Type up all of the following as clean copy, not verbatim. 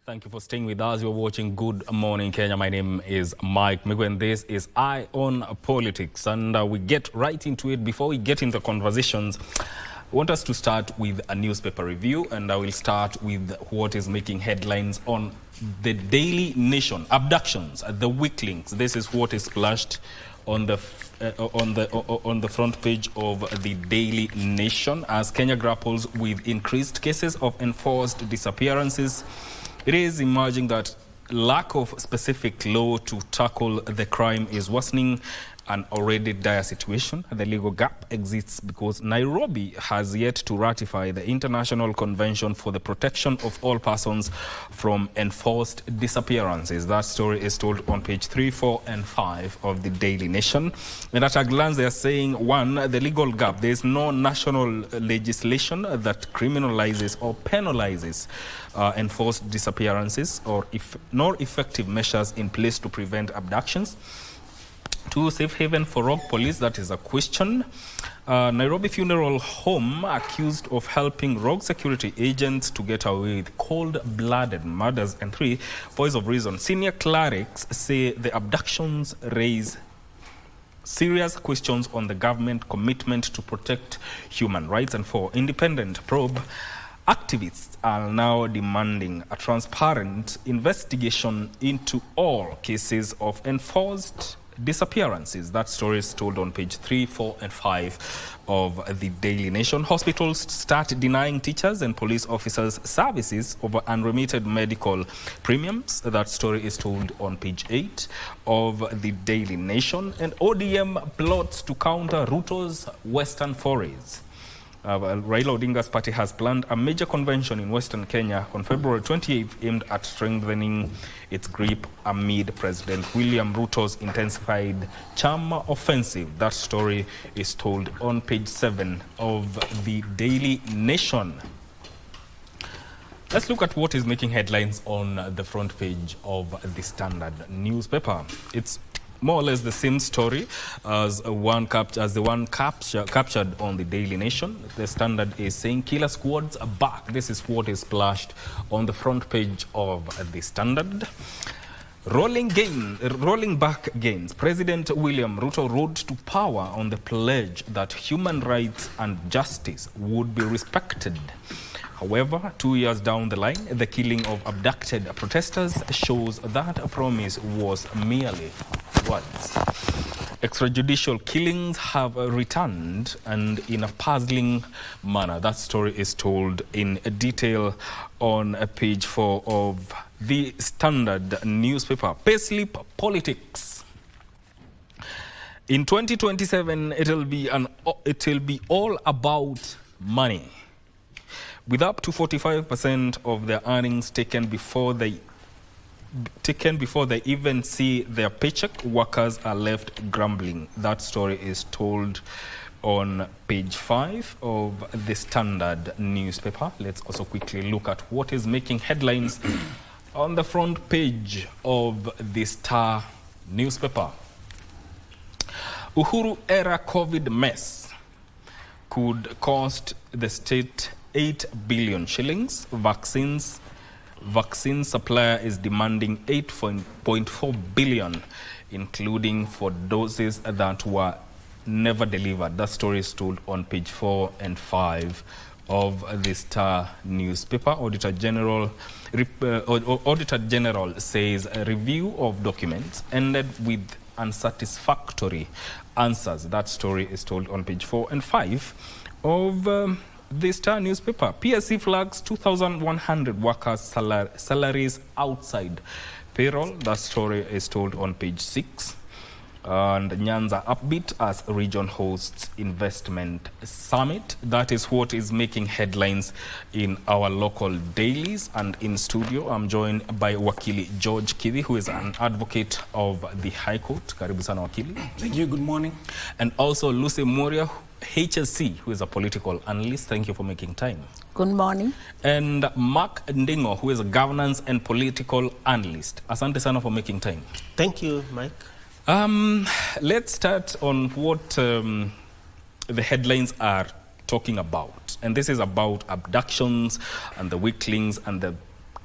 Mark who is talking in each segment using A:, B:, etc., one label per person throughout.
A: Thank you for staying with us. You're watching Good Morning Kenya. My name is Mike Migu, and this is Eye on Politics. And we get right into it. Before we get into conversations, I want us to start with a newspaper review, and I will start with what is making headlines on the Daily Nation. Abductions, the weaklings. This is what is splashed on the front page of the Daily Nation as Kenya grapples with increased cases of enforced disappearances. It is emerging that lack of specific law to tackle the crime is worsening an already dire situation. The legal gap exists because Nairobi has yet to ratify the International Convention for the Protection of All Persons from Enforced Disappearances. That story is told on page 3, 4, and 5 of the Daily Nation. And at a glance, they are saying, one, the legal gap. There is no national legislation that criminalizes or penalizes enforced disappearances, nor effective measures in place to prevent abductions. Two, safe haven for rogue police, that is a question. Nairobi Funeral Home accused of helping rogue security agents to get away with cold-blooded murders. And three, voice of reason. Senior clerics say the abductions raise serious questions on the government commitment to protect human rights. And four, independent probe. Activists are now demanding a transparent investigation into all cases of enforced disappearances. That story is told on page 3, 4, and 5 of the Daily Nation. Hospitals start denying teachers and police officers services over unremitted medical premiums. That story is told on page 8 of the Daily Nation. And ODM plots to counter Ruto's Western forays. Raila Odinga's party has planned a major convention in Western Kenya on February 28th aimed at strengthening its grip amid President William Ruto's intensified charm offensive. That story is told on page 7 of the Daily Nation. Let's look at what is making headlines on the front page of the Standard newspaper. It's more or less the same story as the one captured on the Daily Nation. The Standard is saying killer squads are back. This is what is splashed on the front page of the Standard. Rolling back gains. President William Ruto rode to power on the pledge that human rights and justice would be respected. However, 2 years down the line, the killing of abducted protesters shows that a promise was merely words. Extrajudicial killings have returned, and in a puzzling manner. That story is told in detail on page 4 of the Standard newspaper. Payslip politics. In 2027, it'll be all about money, with up to 45% of their earnings taken before they even see their paycheck. Workers are left grumbling. That story is told on page 5 of the Standard newspaper. Let's also quickly look at what is making headlines on the front page of the Star newspaper. Uhuru era COVID mess could cost the state 8 billion shillings. Vaccine supplier is demanding 8.4 billion, including for doses that were never delivered. That story is told on page 4 and 5 of the Star newspaper. Auditor General says a review of documents ended with unsatisfactory answers. That story is told on page 4 and 5 of the Star newspaper. PSC flags 2,100 workers' salaries outside payroll. That story is told on page 6. And Nyanza upbeat as region hosts investment summit. That is what is making headlines in our local dailies. And in studio, I'm joined by Wakili George Kithi, who is an advocate of the High Court. Karibu sana Wakili.
B: Thank you. Good morning.
A: And also Lucy Moria, HSC, who is a political analyst. Thank you for making time.
C: Good morning.
A: And Mark Ndingo, who is a governance and political analyst. Asante sana for making time.
B: Thank you, Mike.
A: Let's start on what the headlines are talking about. And this is about abductions and the weaklings and the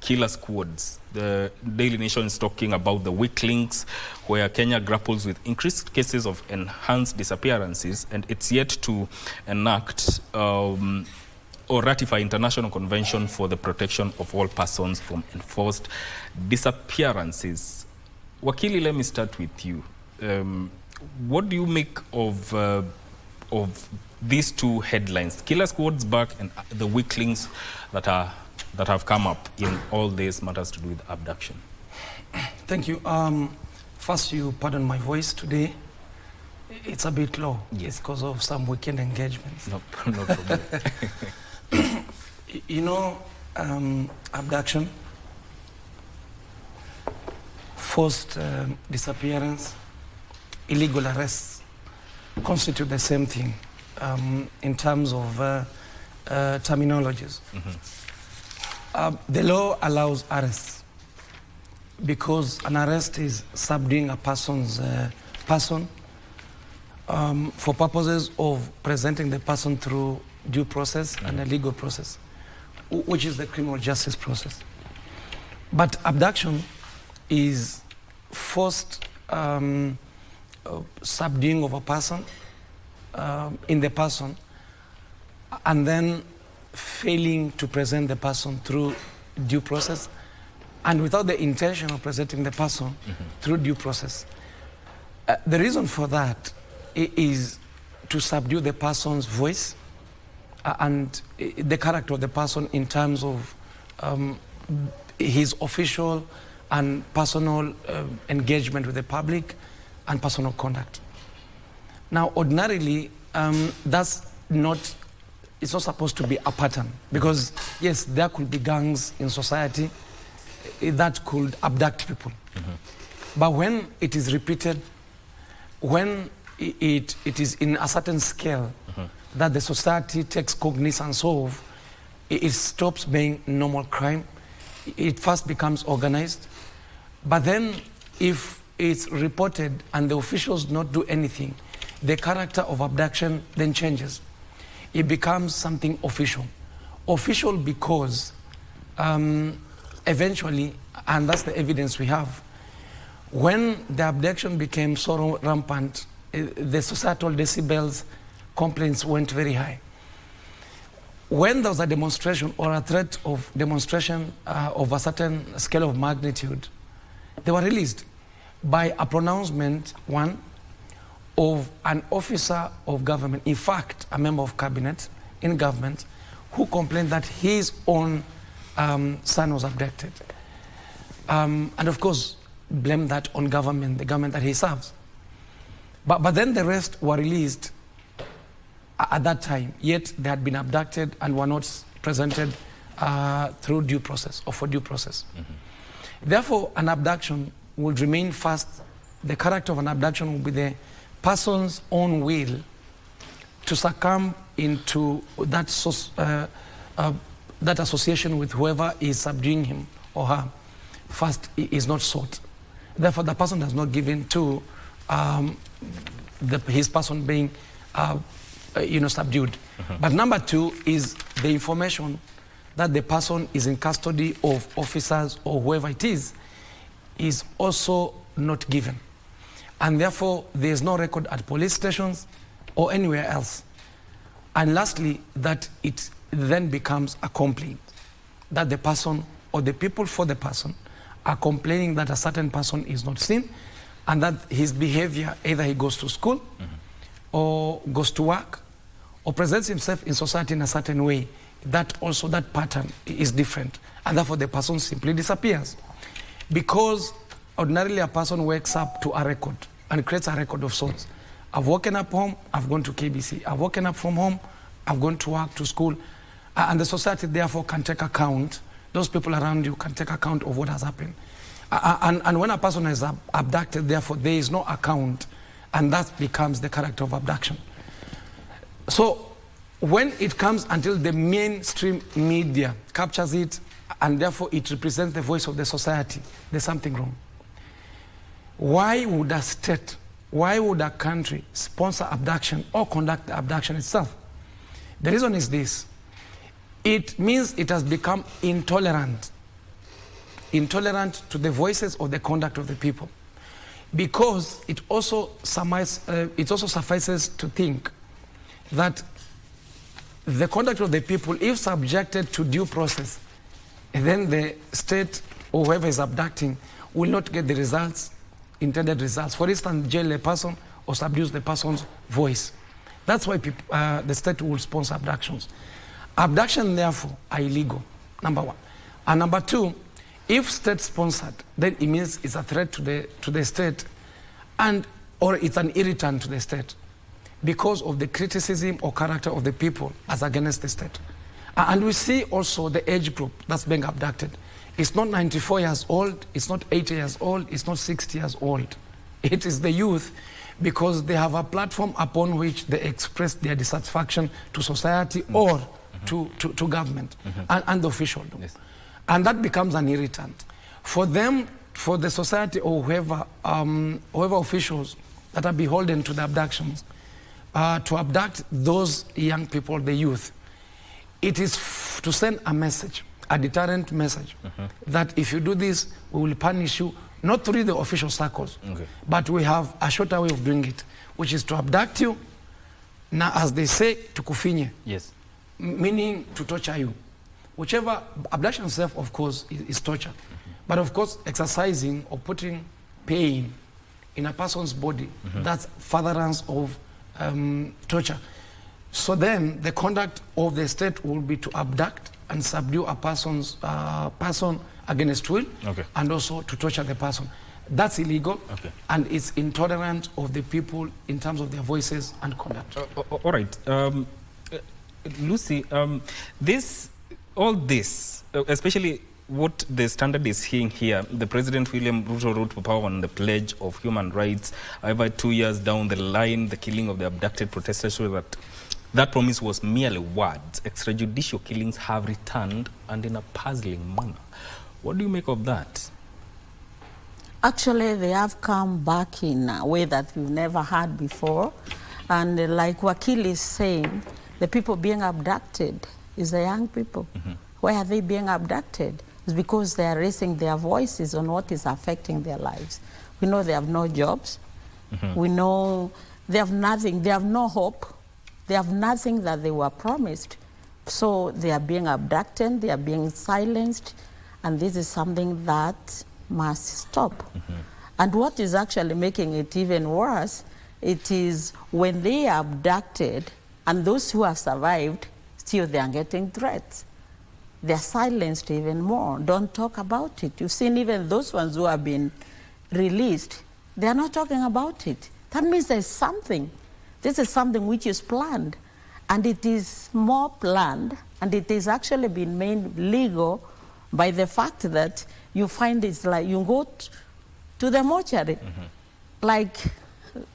A: killer squads. The Daily Nation is talking about the weak links, where Kenya grapples with increased cases of enhanced disappearances, and it's yet to enact or ratify International Convention for the Protection of All Persons from Enforced Disappearances. Wakili, let me start with you. What do you make of these two headlines, killer squads back and the weak links that have come up in all these matters to do with abduction?
B: Thank you. First, you pardon my voice today. It's a bit low. Yes, because of some weekend engagements.
A: No problem.
B: You know, abduction, forced disappearance, illegal arrests constitute the same thing in terms of terminologies. The law allows arrests because an arrest is subduing a person's person for purposes of presenting the person through due process and a legal process, which is the criminal justice process. But abduction is forced subduing of a person in the person, and then failing to present the person through due process, and without the intention of presenting the person through due process. The reason for that is to subdue the person's voice and the character of the person in terms of his official and personal engagement with the public and personal conduct. Now, ordinarily, it's not supposed to be a pattern, because yes, there could be gangs in society that could abduct people. But when it is repeated, when it is in a certain scale that the society takes cognizance of, it stops being normal crime. It first becomes organized. But then if it's reported and the officials not do anything, the character of abduction then changes. It becomes something official. Official because eventually, and that's the evidence we have, when the abduction became so rampant, the societal decibels complaints went very high. When there was a demonstration or a threat of demonstration of a certain scale of magnitude, they were released by a pronouncement, one, of an officer of government, in fact, a member of cabinet in government, who complained that his own son was abducted. And of course, blamed that on government, the government that he serves. But then the rest were released at that time, yet they had been abducted and were not presented through due process or for due process. Therefore, an abduction will remain first. The character of an abduction will be the person's own will to succumb into that association with whoever is subduing him or her. First, is not sought. Therefore, the person does not give in to his person being subdued. But number two is the information that the person is in custody of officers or whoever it is also not given. And therefore, there is no record at police stations or anywhere else. And lastly, that it then becomes a complaint, that the person or the people for the person are complaining that a certain person is not seen, and that his behavior, either he goes to school or goes to work or presents himself in society in a certain way, that pattern is different, and therefore the person simply disappears. Because ordinarily a person wakes up to a record and creates a record of sorts. I've woken up home, I've gone to KBC. I've woken up from home, I've gone to work, to school. And the society therefore can take account, those people around you can take account of what has happened. And when a person is abducted, therefore there is no account, and that becomes the character of abduction. So when it comes until the mainstream media captures it, and therefore it represents the voice of the society, there's something wrong. Why would a state, why would a country sponsor abduction or conduct the abduction itself? The reason is this: it means it has become intolerant intolerant to the voices or the conduct of the people. Because it also suffices to think that the conduct of the people, if subjected to due process, then the state or whoever is abducting will not get the results, intended results. For instance, jail a person or subdue the person's voice. That's why the state will sponsor abductions. Abduction, therefore, are illegal, number one. And number two, if state-sponsored, then it means it's a threat to the state, or it's an irritant to the state because of the criticism or character of the people as against the state. And we see also the age group that's being abducted. It's not 94 years old, it's not 80 years old, it's not 60 years old. It is the youth, because they have a platform upon which they express their dissatisfaction to society or to government and the officialdom. Yes. And that becomes an irritant. For them, for the society or whoever officials that are beholden to the abductions, to abduct those young people, the youth, it is to send a message, a deterrent message, that if you do this, we will punish you, not through the official circles, but we have a shorter way of doing it, which is to abduct you, now as they say, to kufinye. Yes. Meaning to torture you. Whichever, abduction itself, of course, is torture. But of course, exercising or putting pain in a person's body, that's furtherance of torture. So then, the conduct of the state will be to abduct and subdue a person's person against will, and also to torture the person. That's illegal, and it's intolerant of the people in terms of their voices and conduct.
A: All right, Lucy, all this, especially what the Standard is seeing here, the President William Ruto wrote to power on the pledge of human rights. However, 2 years down the line, the killing of the abducted protesters shows that promise was merely words. Extrajudicial killings have returned, and in a puzzling manner. What do you make of that?
C: Actually, they have come back in a way that we've never had before. And like Wakil is saying, the people being abducted is the young people. Why are they being abducted? It's because they are raising their voices on what is affecting their lives. We know they have no jobs. We know they have nothing. They have no hope. They have nothing that they were promised. So they are being abducted. They are being silenced. And this is something that must stop. And what is actually making it even worse, it is when they are abducted and those who have survived, still they are getting threats. They are silenced even more. Don't talk about it. You've seen even those ones who have been released, they are not talking about it. That means there's something. This is something which is planned. And it is more planned, and it is actually been made legal by the fact that you find it's like you go to the mortuary, like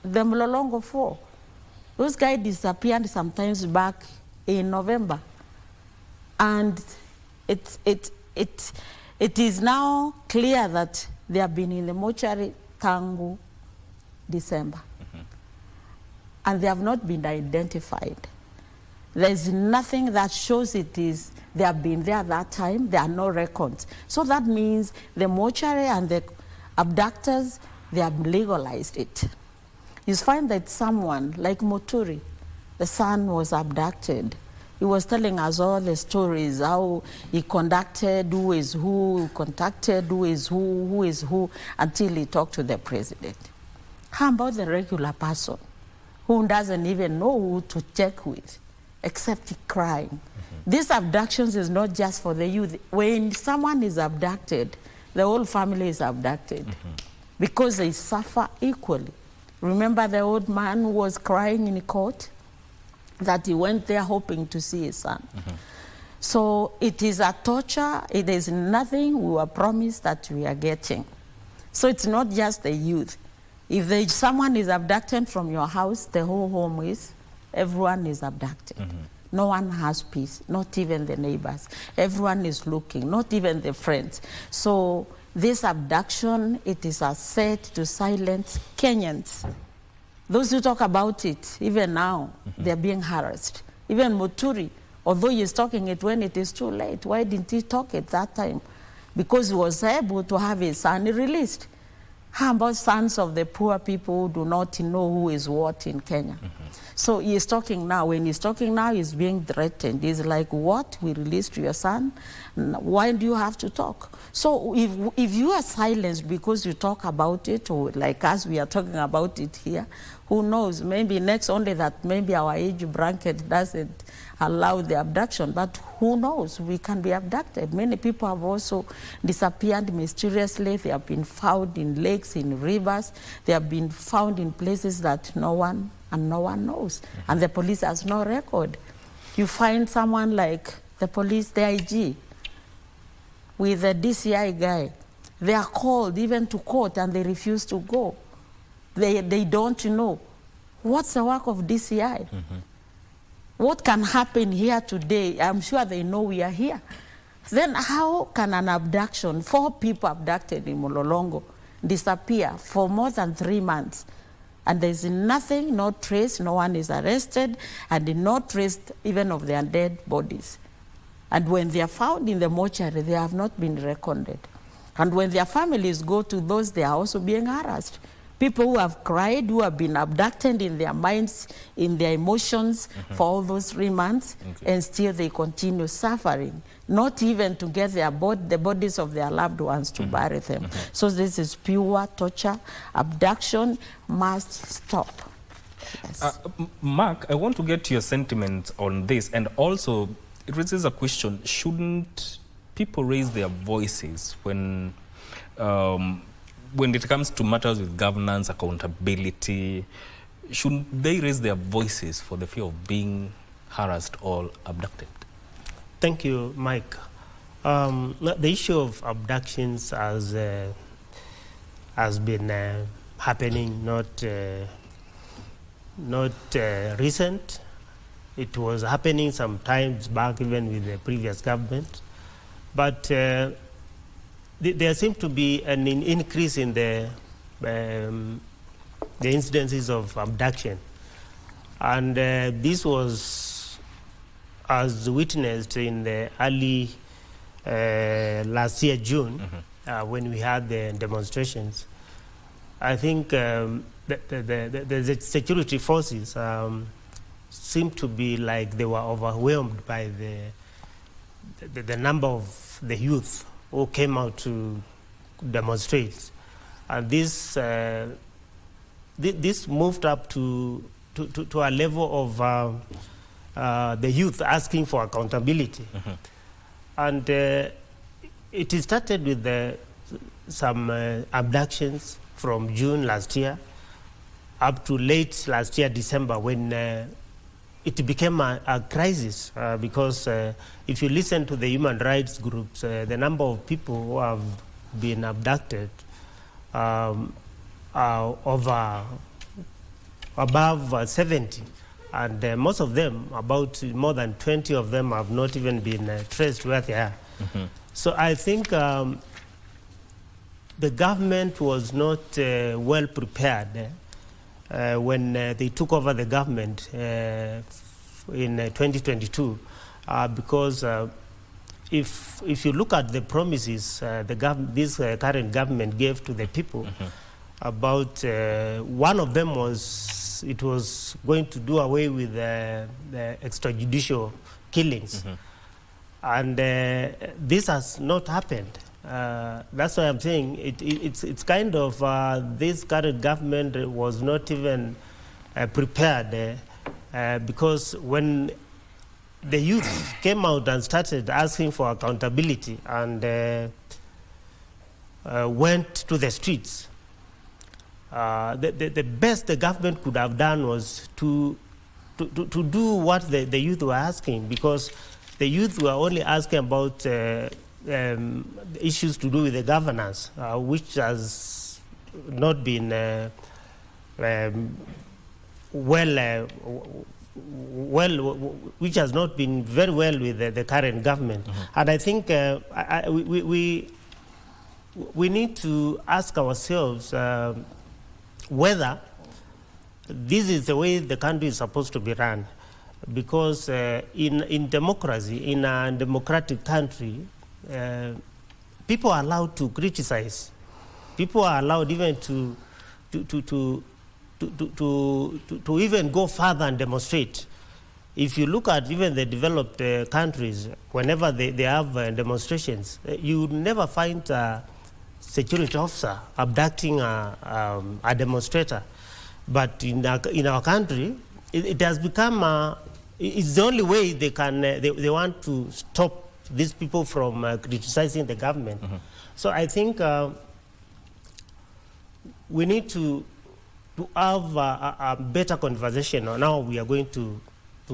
C: the Mlolongo 4. Those guys disappeared sometimes back in November. And it is now clear that they have been in the mortuary tangu December. And they have not been identified. There's nothing that shows they have been there at that time. There are no records. So that means the mortuary and the abductors, they have legalized it. You find that someone like Muturi, the son was abducted. He was telling us all the stories, how he conducted, who is who, contacted who is who, until he talked to the president. How about the regular person who doesn't even know who to check with, except crying? These abductions is not just for the youth. When someone is abducted, the whole family is abducted because they suffer equally. Remember the old man who was crying in court? That he went there hoping to see his son. So it is a torture. It is nothing we were promised that we are getting. So it's not just the youth. If someone is abducted from your house, the whole home everyone is abducted. No one has peace, not even the neighbors. Everyone is looking, not even the friends. So this abduction, it is a set to silence Kenyans. Those who talk about it, even now, they're being harassed. Even Muturi, although he's talking it when it is too late, why didn't he talk at that time? because he was able to have his son released. How about sons of the poor people who do not know who is what in Kenya? So he is talking now. When he's talking now, he's being threatened. He's like, what? We released your son? Why do you have to talk? So if you are silenced because you talk about it, or like us, we are talking about it here, who knows? Maybe next only that maybe our age bracket doesn't allow the abduction, but who knows? We can be abducted. Many people have also disappeared mysteriously. They have been found in lakes, in rivers. They have been found in places that no one knows. And the police has no record. You find someone like the police, the IG, with the DCI guy. They are called even to court and they refuse to go. They don't know. What's the work of DCI? What can happen here today? I'm sure they know we are here. Then how can an abduction, 4 people abducted in Mololongo, disappear for more than 3 months? And there's nothing, no trace, no one is arrested, and no trace even of their dead bodies. And when they are found in the mortuary, they have not been recorded. And when their families go to those, they are also being harassed. People who have cried, who have been abducted in their minds, in their emotions for all those 3 months, and still they continue suffering, not even to get the bodies of their loved ones to bury them. So this is pure torture. Abduction must stop. Yes.
A: Mark, I want to get your sentiments on this, and also it raises a question: shouldn't people raise their voices when it comes to matters with governance, accountability? Shouldn't they raise their voices for the fear of being harassed or abducted?
D: Thank you, Mike. The issue of abductions has been happening, not recent. It was happening some times back, even with the previous government. But there seems to be an increase in the incidences of abduction. And this was as witnessed in the early last year, June, when we had the demonstrations. I think the security forces seemed to be like they were overwhelmed by the number of the youth who came out to demonstrate. And this moved up to a level of the youth asking for accountability. And it started with some abductions from June last year up to late last year, December, when it became a crisis because if you listen to the human rights groups, the number of people who have been abducted are above 70, and most of them, about more than 20 of them, have not even been traced where they are. So I think the government was not well prepared when they took over the government in 2022, because if you look at the promises this current government gave to the people, about one of them was it was going to do away with the extrajudicial killings, and this has not happened. That's why I'm saying it's kind of this current government was not even prepared, because when the youth came out and started asking for accountability and went to the streets, the best the government could have done was to do what the youth were asking, because the youth were only asking about issues to do with the governance, which has not been which has not been very well with the current government. And I think we need to ask ourselves whether this is the way the country is supposed to be run, because in democracy, in a democratic country, people are allowed to criticize. People are allowed even to even go further and demonstrate. If you look at even the developed countries, whenever they have demonstrations, you would never find a security officer abducting a demonstrator. But in our country, it has become, it's the only way they can, they want to stop these people from criticizing the government. So I think we need to have a better conversation on how we are going to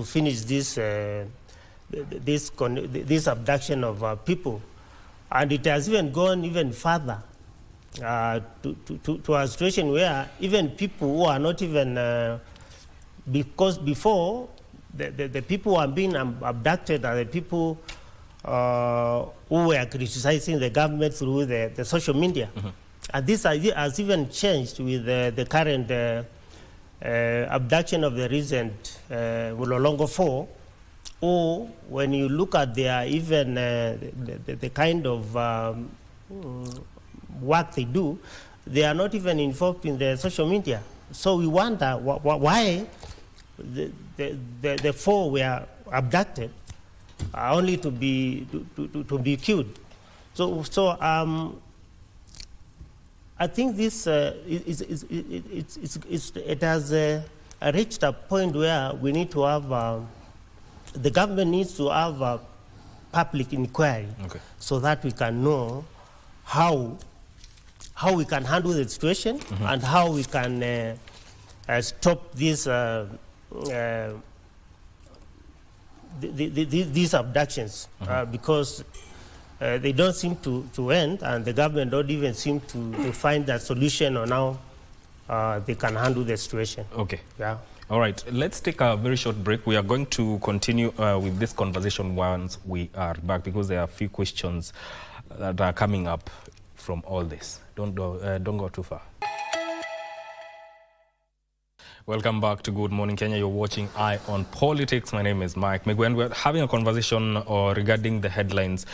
D: finish this this abduction of people, and it has even gone even further to a situation where even people who are not even because before the people who are being abducted are the people who were criticizing the government through the social media, and this has even changed with the current abduction of the recent Mulolongo 4, or when you look at their even the kind of work they do, they are not even involved in the social media. So we wonder why the 4 were abducted only to be killed. So I think this it has reached a point where we need to have the government needs to have a public inquiry, so that we can know how we can handle the situation and how we can stop these abductions, because they don't seem to end, and the government don't even seem to find a solution on how they can handle the situation.
A: Okay.
D: Yeah.
A: All right. Let's take a very short break. We are going to continue with this conversation once we are back, because there are a few questions that are coming up from all this. Don't go too far. Welcome back to Good Morning Kenya. You're watching Eye on Politics. My name is Mike Migwe, and we're having a conversation regarding the headlines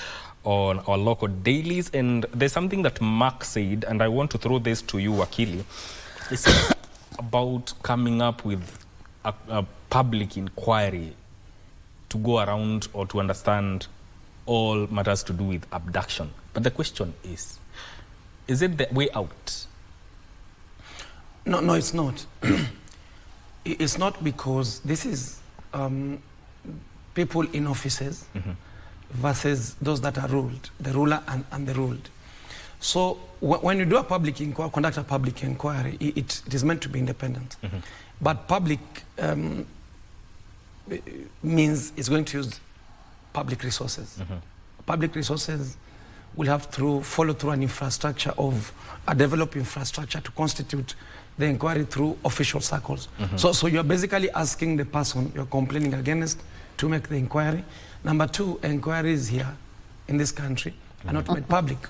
A: on our local dailies. And there's something that Mark said, and I want to throw this to you, Wakili. It's about coming up with a public inquiry to go around or to understand all matters to do with abduction. But the question is it the way out?
B: No, it's not. It's not, because this is people in offices versus those that are ruled, the ruler and the ruled. So when you do a public inquiry, conduct a public inquiry, it is meant to be independent. But public means it's going to use public resources. Public resources will have to follow through an infrastructure of a developed infrastructure to constitute the inquiry through official circles. So you're basically asking the person you're complaining against to make the inquiry. Number 2, inquiries here in this country are not made public.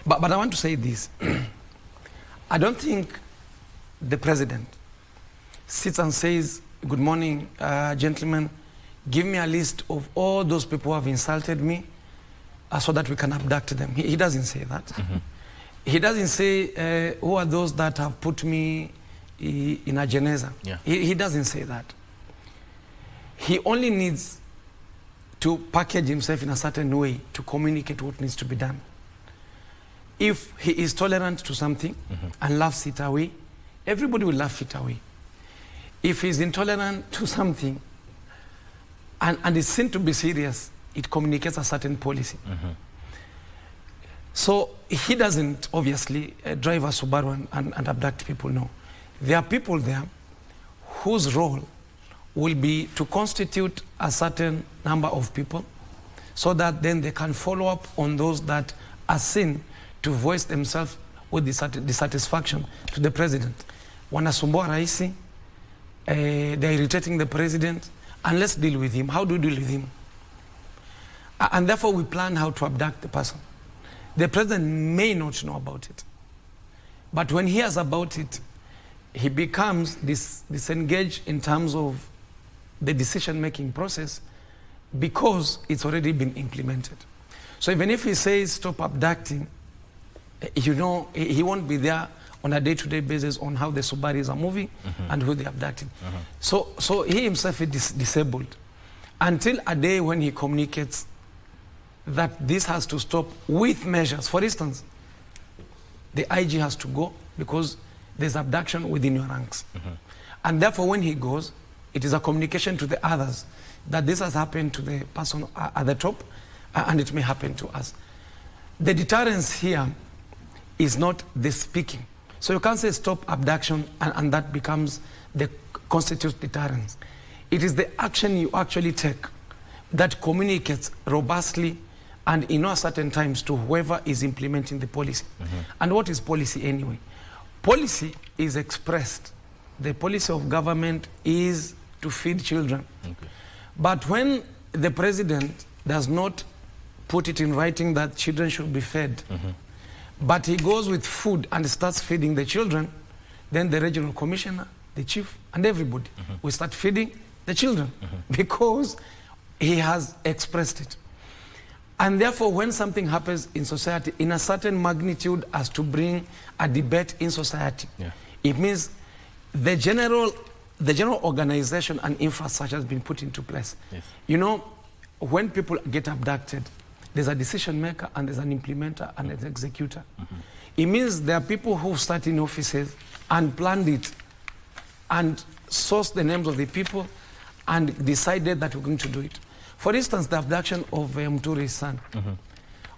B: But I want to say this. I don't think the president sits and says, good morning, gentlemen, give me a list of all those people who have insulted me so that we can abduct them. He doesn't say that. He doesn't say, who are those that have put me in a geneza.
A: Yeah.
B: He doesn't say that. He only needs to package himself in a certain way to communicate what needs to be done. If he is tolerant to something and laughs it away, everybody will laugh it away. If he's intolerant to something and is seen to be serious, it communicates a certain policy. So he doesn't obviously drive a Subaru and abduct people, no. There are people there whose role will be to constitute a certain number of people so that then they can follow up on those that are seen to voice themselves with dissatisfaction to the president. Wanasumbua raisi, they're irritating the president, and let's deal with him. How do we deal with him? And therefore we plan how to abduct the person. The president may not know about it, but when he hears about it, he becomes disengaged in terms of the decision-making process because it's already been implemented. So even if he says stop abducting, you know, he won't be there on a day-to-day basis on how the Subaris are moving and who they're abducting. So he himself is disabled until a day when he communicates that this has to stop with measures. For instance, the IG has to go because there's abduction within your ranks. And therefore, when he goes, it is a communication to the others that this has happened to the person at the top, and it may happen to us. The deterrence here is not the speaking. So you can't say stop abduction and that becomes the constitutes deterrence. It is the action you actually take that communicates robustly and in no certain times to whoever is implementing the policy. And what is policy anyway? Policy is expressed. The policy of government is to feed children. But when the president does not put it in writing that children should be fed, but he goes with food and starts feeding the children, then the regional commissioner, the chief, and everybody will start feeding the children because he has expressed it. And therefore, when something happens in society in a certain magnitude as to bring a debate in society, it means the general organization and infrastructure has been put into place. You know, when people get abducted, there's a decision maker and there's an implementer and an executor. It means there are people who start in offices and planned it and sourced the names of the people and decided that we're going to do it. For instance, the abduction of Muturi's son.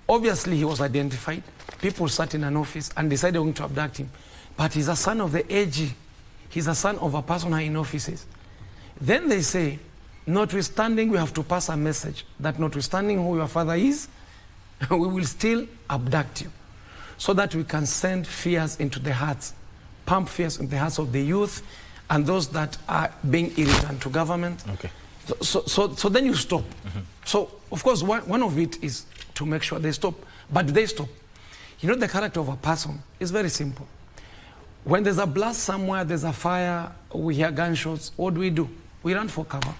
B: Obviously, he was identified. People sat in an office and decided we're going to abduct him. But he's a son of the AG. He's a son of a person in offices. Then they say, notwithstanding, we have to pass a message that notwithstanding who your father is, we will still abduct you so that we can send fears into the hearts, pump fears into the hearts of the youth and those that are being irritant to government. So then you stop. So, of course, one of it is to make sure they stop. But they stop. You know, the character of a person is very simple. When there's a blast somewhere, there's a fire, we hear gunshots, what do? We run for cover.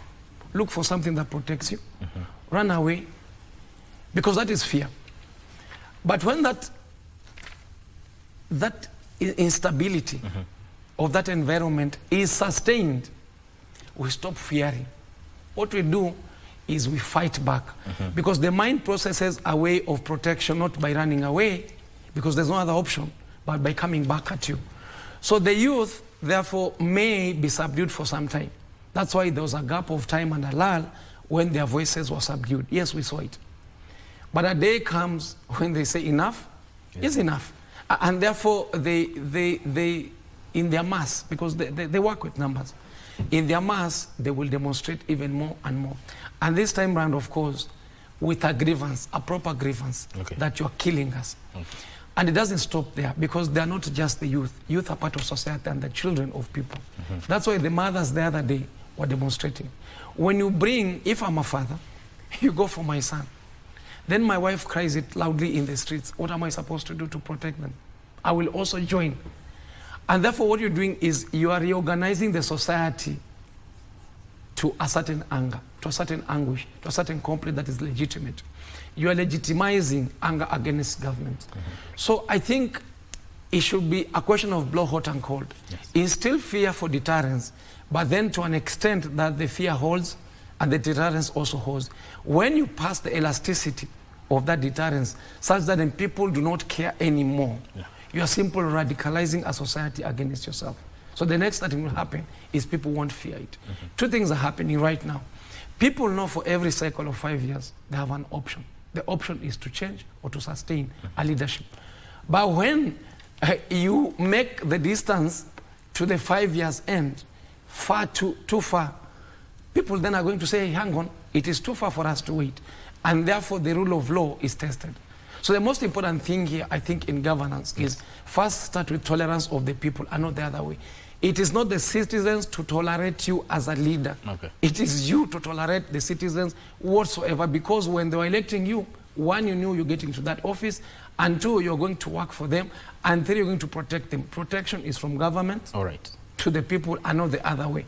B: Look for something that protects you. Run away. Because that is fear. But when that instability of that environment is sustained, we stop fearing. What we do is we fight back. Because the mind processes a way of protection, not by running away, because there's no other option, but by coming back at you. So the youth, therefore, may be subdued for some time. That's why there was a gap of time and a lull when their voices were subdued. Yes, we saw it. But a day comes when they say enough is enough. And therefore, they in their mass, because they work with numbers, in their mass, they will demonstrate even more and more. And this time round, of course, with a grievance, a proper grievance, that you're killing us. And it doesn't stop there, because they're not just the youth. Youth are part of society and the children of people. That's why the mothers the other day were demonstrating. When you bring, if I'm a father, you go for my son. Then my wife cries it loudly in the streets. What am I supposed to do to protect them? I will also join. And therefore what you're doing is you are reorganizing the society to a certain anger, to a certain anguish, to a certain conflict that is legitimate. You are legitimizing anger against government. So I think it should be a question of blow hot and cold. Instill fear for deterrence, but then to an extent that the fear holds and the deterrence also holds. When you pass the elasticity of that deterrence such that then people do not care anymore, you are simply radicalizing a society against yourself. So the next thing will happen is people won't fear it. Two things are happening right now. People know for every cycle of 5 years, they have an option. The option is to change or to sustain a leadership. But when you make the distance to the 5 years end far too far, people then are going to say, hang on, it is too far for us to wait. And therefore the rule of law is tested. So the most important thing here, I think, in governance is first start with tolerance of the people and not the other way. It is not the citizens to tolerate you as a leader. It is you to tolerate the citizens whatsoever, because when they were electing you, one, you knew you're getting to that office, and two, you're going to work for them, and three, you're going to protect them. Protection is from government to the people and not the other way.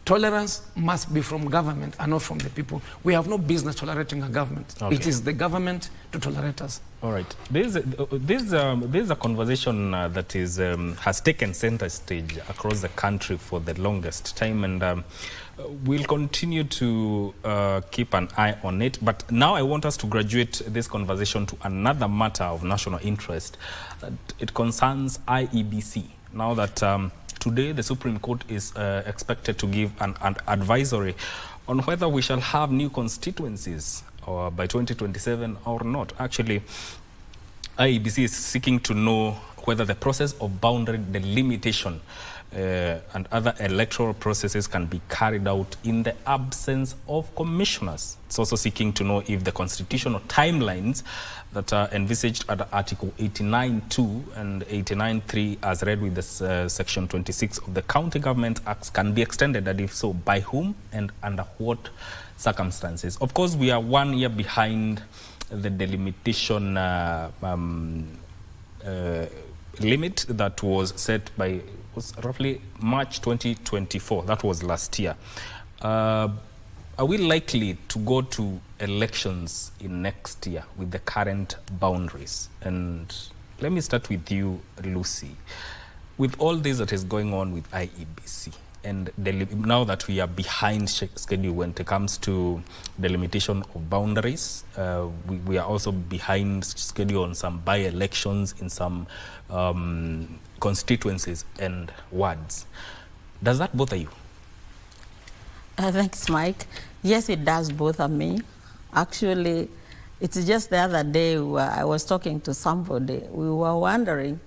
B: Tolerance must be from government and not from the people. We have no business tolerating a government.
A: Okay.
B: It is the government to tolerate us.
A: All right. There's a conversation that is has taken center stage across the country for the longest time, and we'll continue to keep an eye on it. But now I want us to graduate this conversation to another matter of national interest. It concerns IEBC. Now that today the Supreme Court is expected to give an advisory on whether we shall have new constituencies or by 2027 or not. Actually, IEBC is seeking to know whether the process of boundary delimitation and other electoral processes can be carried out in the absence of commissioners. It's also seeking to know if the constitutional timelines that are envisaged under Article 89.2 and 89.3 as read with this Section 26 of the County Government Acts can be extended, and if so, by whom and under what circumstances. Of course, we are 1 year behind the delimitation limit that was set by roughly March 2024. That was last year. Are we likely to go to elections in next year with the current boundaries? And let me start with you, Lucy. With all this that is going on with IEBC, and now that we are behind schedule when it comes to delimitation of boundaries, we are also behind schedule on some by-elections in some constituencies and wards. Does that bother you?
C: Thanks, Mike. Yes, it does bother me. Actually, it's just the other day I was talking to somebody. We were wondering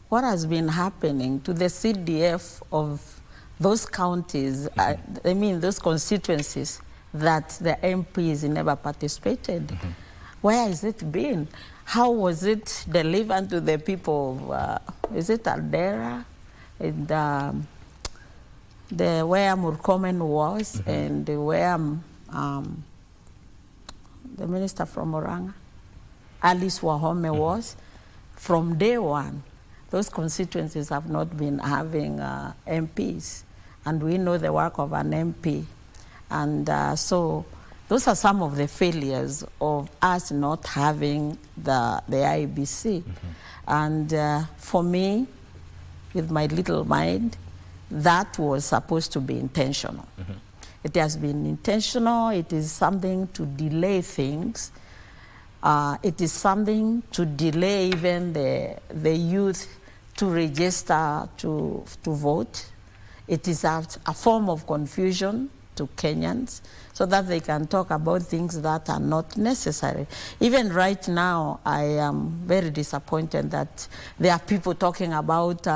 C: what has been happening to the CDF of those counties, I mean those constituencies that the MPs never participated. Where has it been? How was it delivered to the people of, is it Aldera, and where Murkomen was, and where the minister from Oranga, Alice Wahome was? From day one, those constituencies have not been having MPs, and we know the work of an MP. And so those are some of the failures of us not having the IEBC. And for me, with my little mind, that was supposed to be intentional. It has been intentional. It is something to delay things. It is something to delay even the youth to register to vote. It is a form of confusion to Kenyans so that they can talk about things that are not necessary. Even right now, I am very disappointed that there are people talking about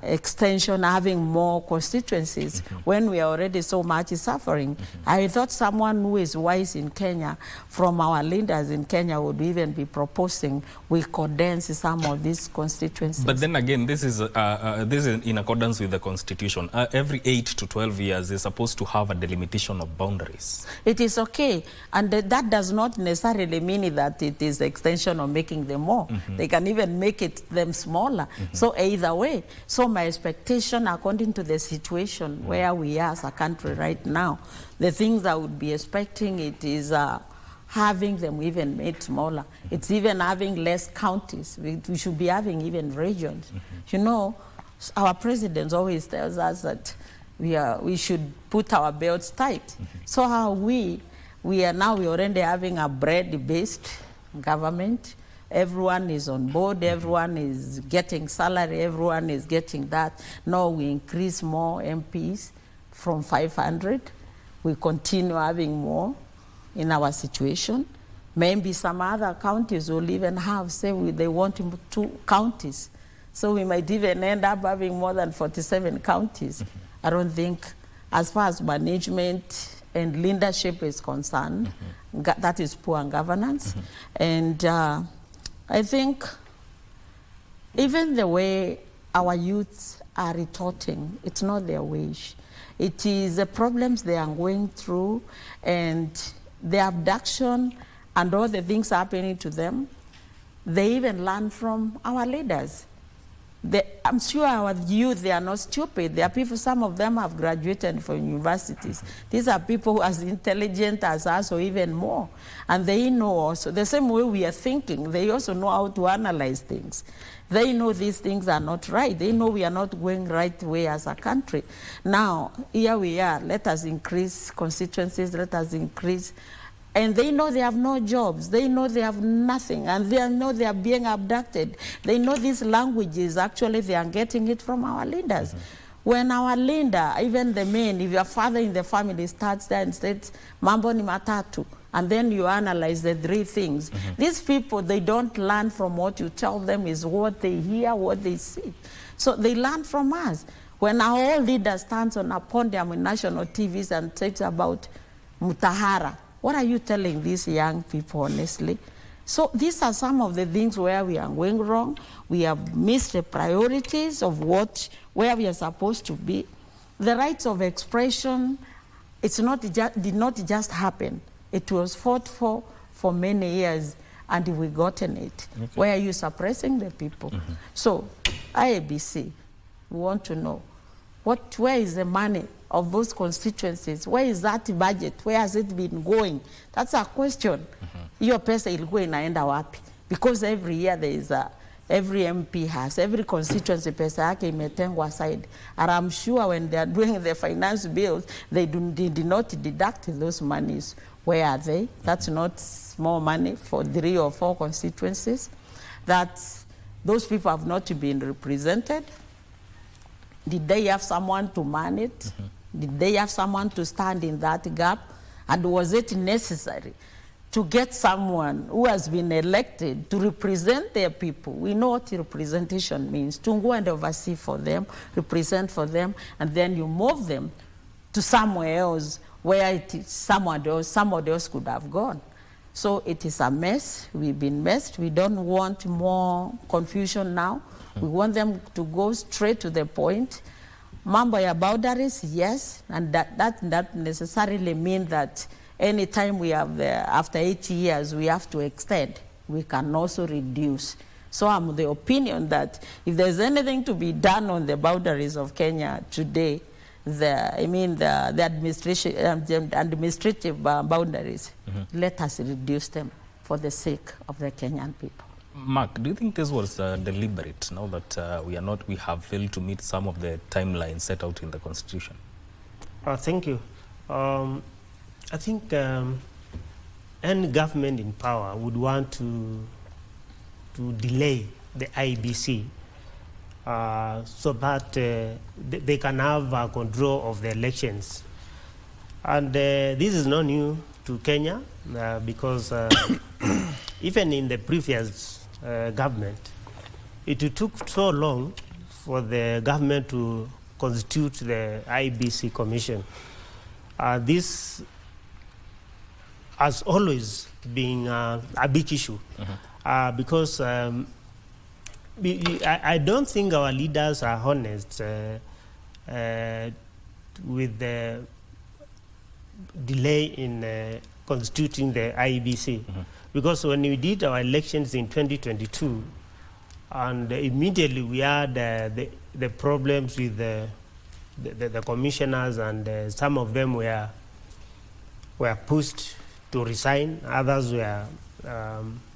C: extension, having more constituencies when we are already so much suffering. I thought someone who is wise in Kenya, from our leaders in Kenya, would even be proposing we condense some of these constituencies. But
A: then again, this is in accordance with the Constitution. Every 8 to 12 years, they're supposed to have a delimitation of boundaries.
C: It is okay, and that does not necessarily mean that it is extension or making them more. They can even make them smaller. So either way. So my expectation, according to the situation where we are as a country right now, the things I would be expecting it is having them even made smaller. It's even having less counties. We should be having even regions. You know, our president always tells us that we should put our belts tight. So how we are already having a bread-based government. Everyone is on board, everyone is getting salary, everyone is getting that. Now we increase more MPs from 500. We continue having more in our situation. Maybe some other counties will even have, say they want 2 counties. So we might even end up having more than 47 counties. I don't think, as far as management and leadership is concerned, that is poor governance. And I think even the way our youths are retorting, it's not their wish. It is the problems they are going through and the abduction and all the things happening to them. They even learn from our leaders. I'm sure our youth, they are not stupid. There are people, some of them have graduated from universities. These are people who are as intelligent as us or even more. And they know also, the same way we are thinking, they also know how to analyze things. They know these things are not right. They know we are not going right way as a country. Now, here we are. Let us increase constituencies. Let us increase. And they know they have no jobs. They know they have nothing. And they know they are being abducted. They know these languages, actually, they are getting it from our leaders. When our leader, even the men, if your father in the family starts there and says, mambo ni matatu, and then you analyze the three things. These people, they don't learn from what you tell them, is what they hear, what they see. So they learn from us. When our old leader stands on a podium in national TVs and talks about mutahara, what are you telling these young people, honestly? So these are some of the things where we are going wrong. We have missed the priorities of where we are supposed to be. The rights of expression, did not just happen. It was fought for many years, and we've gotten it. Okay. Where are you suppressing the people? So, IABC, we want to know, where is the money of those constituencies? Where is that budget? Where has it been going? That's a question. Hiyo pesa ilikuwa inaenda wapi? Because every year there is every MP has, every constituency pesa yake imetengwa aside. And I'm sure when they are doing the finance bills, they did not deduct those monies. Where are they? That's not small money for 3 or 4 constituencies. That those people have not been represented. Did they have someone to man it? Did they have someone to stand in that gap? And was it necessary to get someone who has been elected to represent their people? We know what representation means. To go and oversee for them, represent for them, and then you move them to somewhere else where somebody else could have gone. So it is a mess. We've been messed. We don't want more confusion now. We want them to go straight to the point. Mambo ya boundaries, yes, and that necessarily means that anytime we have after 8 years, we have to extend. We can also reduce. So I'm of the opinion that if there's anything to be done on the boundaries of Kenya today, the administrative boundaries, let us reduce them for the sake of the Kenyan people.
A: Mark, do you think this was deliberate now that we have failed to meet some of the timelines set out in the Constitution?
D: Thank you. I think any government in power would want to delay the IBC so that they can have control of the elections. And this is not new to Kenya because even in the previous government, it took so long for the government to constitute the IBC Commission. This has always been a big issue because I don't think our leaders are honest with the delay in constituting the IBC. Because when we did our elections in 2022, and immediately we had the problems with the commissioners, and some of them were pushed to resign, others were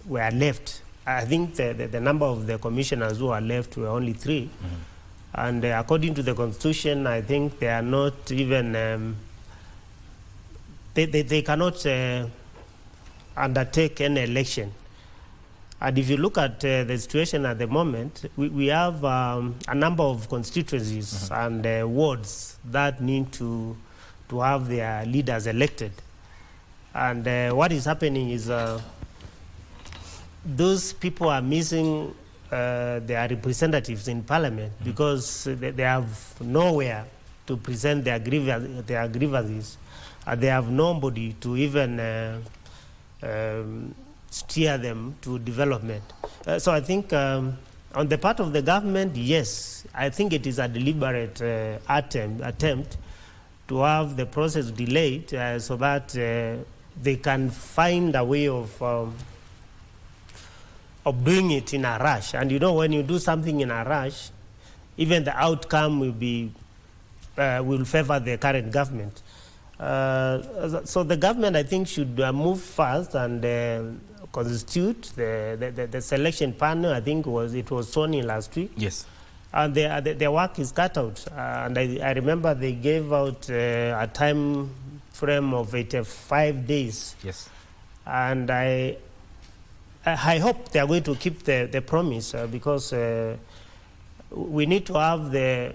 D: left. I think the number of the commissioners who are left were only 3. And according to the Constitution, I think they are not even, they cannot undertake an election. And if you look at the situation at the moment, we have a number of constituencies and wards that need to have their leaders elected. And what is happening is those people are missing their representatives in parliament because they have nowhere to present their grievances. They have nobody to even steer them to development. So I think on the part of the government, yes, I think it is a deliberate attempt to have the process delayed so that they can find a way of doing it in a rush. And you know, when you do something in a rush, even the outcome will favor the current government. So the government, I think, should move fast and constitute the selection panel. I think it was sworn in last week.
A: Yes.
D: And their work is cut out. And I remember they gave out a time frame of 85 days.
A: Yes.
D: And I hope they are going to keep the promise because we need to have the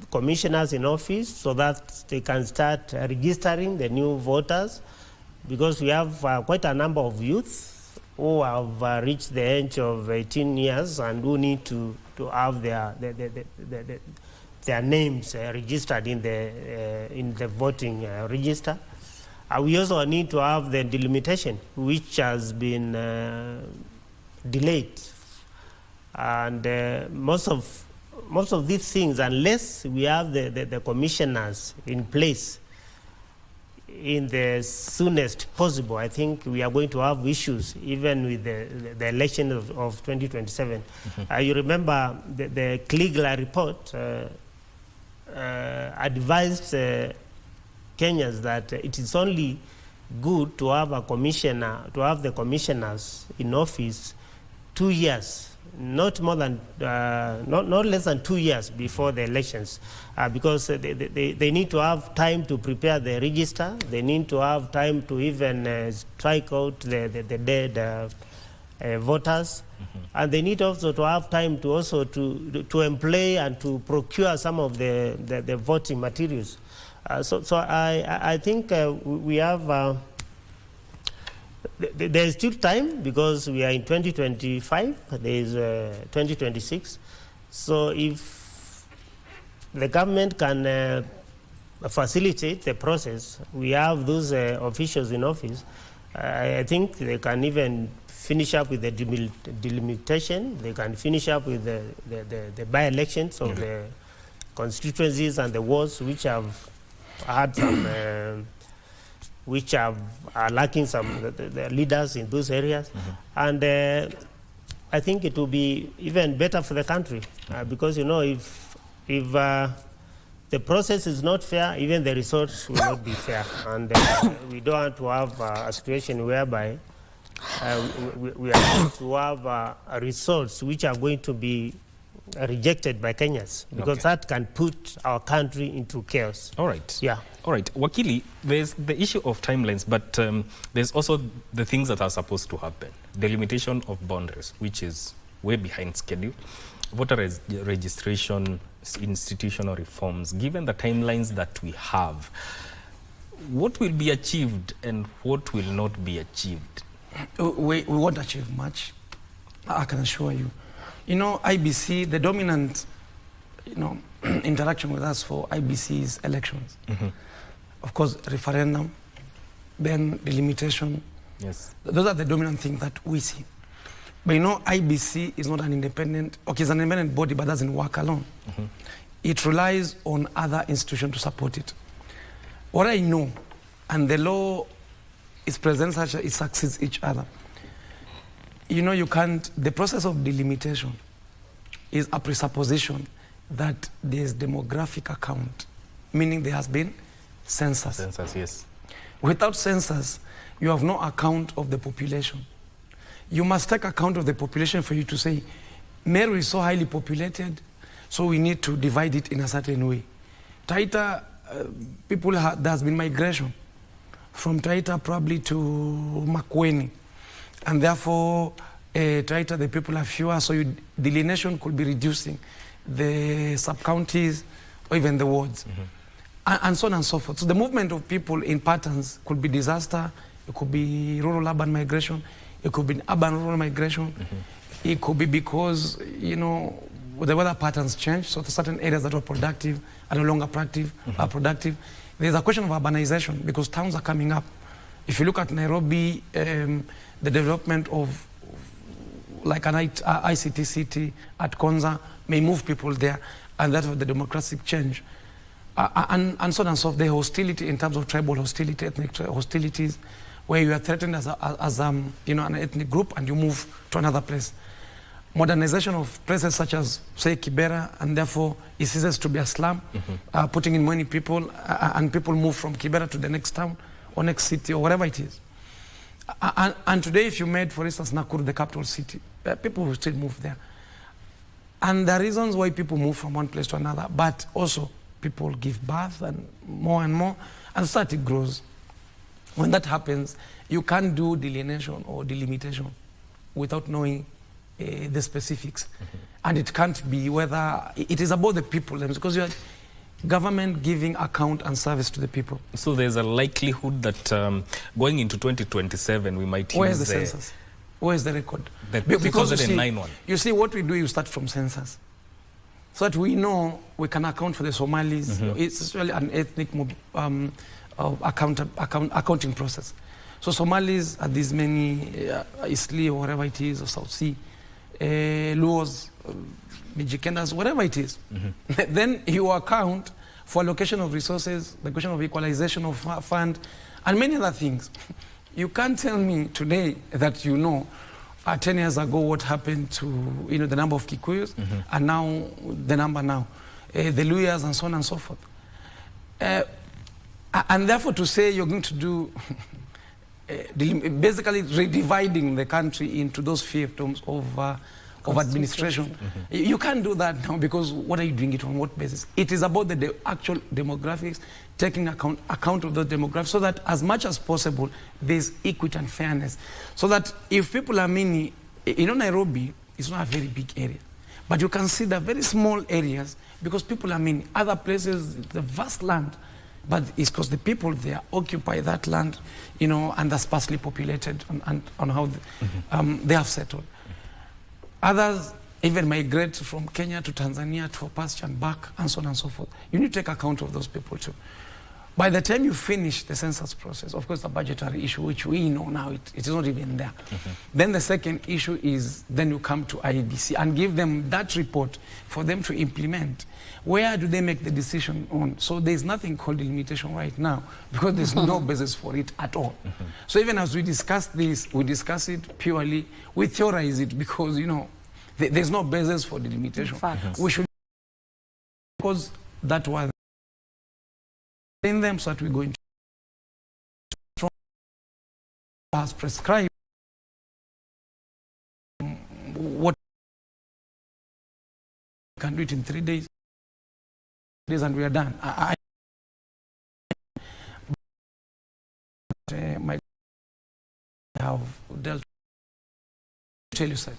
D: commissioners in office so that they can start registering the new voters, because we have quite a number of youth who have reached the age of 18 years and who need to have their names registered in the voting register. We also need to have the delimitation, which has been delayed. And most of these things, unless we have the commissioners in place in the soonest possible, I think we are going to have issues even with the election of 2027. You remember the Kliegler report advised Kenyans that it is only good to have a commissioner, to have the commissioners in office 2 years, not more than, not less than 2 years before the elections, because they need to have time to prepare the register. They need to have time to even strike out the dead voters, and they need also to have time to also to employ and to procure some of the voting materials. So I think we have. There is still time because we are in 2025. There is 2026. So if the government can facilitate the process, we have those officials in office. I think they can even finish up with the delimitation. They can finish up with the by-elections of the constituencies and the wards which have had some, which are lacking some the leaders in those areas. And I think it will be even better for the country because, you know, if the process is not fair, even the results will not be fair. And we don't want to have a situation whereby we are going to have results which are going to be rejected by Kenyans, because that can put our country into chaos.
A: All right.
D: Yeah.
A: All right. Wakili, there's the issue of timelines, but there's also the things that are supposed to happen. Delimitation of boundaries, which is way behind schedule. Voter registration, institutional reforms. Given the timelines that we have, what will be achieved and what will not be achieved?
B: We won't achieve much, I can assure you. You know, IBC, the dominant, interaction with us for IBC is elections. Of course, referendum, then delimitation.
A: Yes.
B: Those are the dominant things that we see. But you know, IBC is not an independent, it's an independent body, but doesn't work alone. It relies on other institutions to support it. What I know, and the law is present such that it succeeds each other. You know, the process of delimitation is a presupposition that there's demographic account, meaning there has been census.
A: Census, yes.
B: Without census, you have no account of the population. You must take account of the population for you to say, Meru is so highly populated, so we need to divide it in a certain way. Taita, there has been migration from Taita probably to Makueni. And therefore, Taita, the people are fewer, so delineation could be reducing the sub-counties or even the wards, and so on and so forth. So the movement of people in patterns could be disaster, it could be rural-urban migration, it could be urban-rural migration, it could be because, the weather patterns change, so certain areas that were productive are no longer productive. There's a question of urbanization because towns are coming up. If you look at Nairobi, the development of like an ICT city at Konza may move people there, and that's the democratic change. And so on and so forth. The hostility in terms of tribal hostility, ethnic hostilities, where you are threatened as an ethnic group and you move to another place. modernization of places such as, say, Kibera, and therefore it ceases to be a slum, putting in many people, and people move from Kibera to the next town or next city or whatever it is. And today, if you made, for instance, Nakuru the capital city, people will still move there. And there are reasons why people move from one place to another, but also people give birth and more, and society grows. When that happens, you can't do delineation or delimitation without knowing the specifics. And it can't be whether, it is about the people, because you are government giving account and service to the people.
A: So there's a likelihood that going into 2027, we might use...
B: Where is the census? Where is the record?
A: The
B: because
A: 2009 one.
B: You see, what we do, you start from census. So that we know we can account for the Somalis. It's really an ethnic accounting process. So Somalis are these many, Isli or whatever it is, or South Sea, Luos, Mijikendas, whatever it is. Then you account for allocation of resources, the question of equalization of fund, and many other things. You can't tell me today that 10 years ago what happened to the number of Kikuyus, and now the number now, the Luyas and so on and so forth. And therefore to say you're going to do basically redividing the country into those fiefdoms of administration. You can't do that now, because what are you doing it on what basis? It is about the actual demographics, taking account of those demographics, so that as much as possible there's equity and fairness. So that if people are many, Nairobi is not a very big area, but you can see the very small areas because people are many. Other places, the vast land, but it's because the people there occupy that land, and they're sparsely populated on how they have settled. Others even migrate from Kenya to Tanzania to pasture and back, and so on and so forth. You need to take account of those people too. By the time you finish the census process, of course, the budgetary issue, which we know now, it is not even there. Then the second issue is, then you come to IBC and give them that report for them to implement. Where do they make the decision on? So there's nothing called delimitation right now, because there's no basis for it at all. So even as we discuss this, we discuss it purely, we theorize it, because, there's no basis for delimitation. We should, because that was in them, so that we're going to as prescribed what we can do it in 3 days, and we are done. I have dealt, tell you that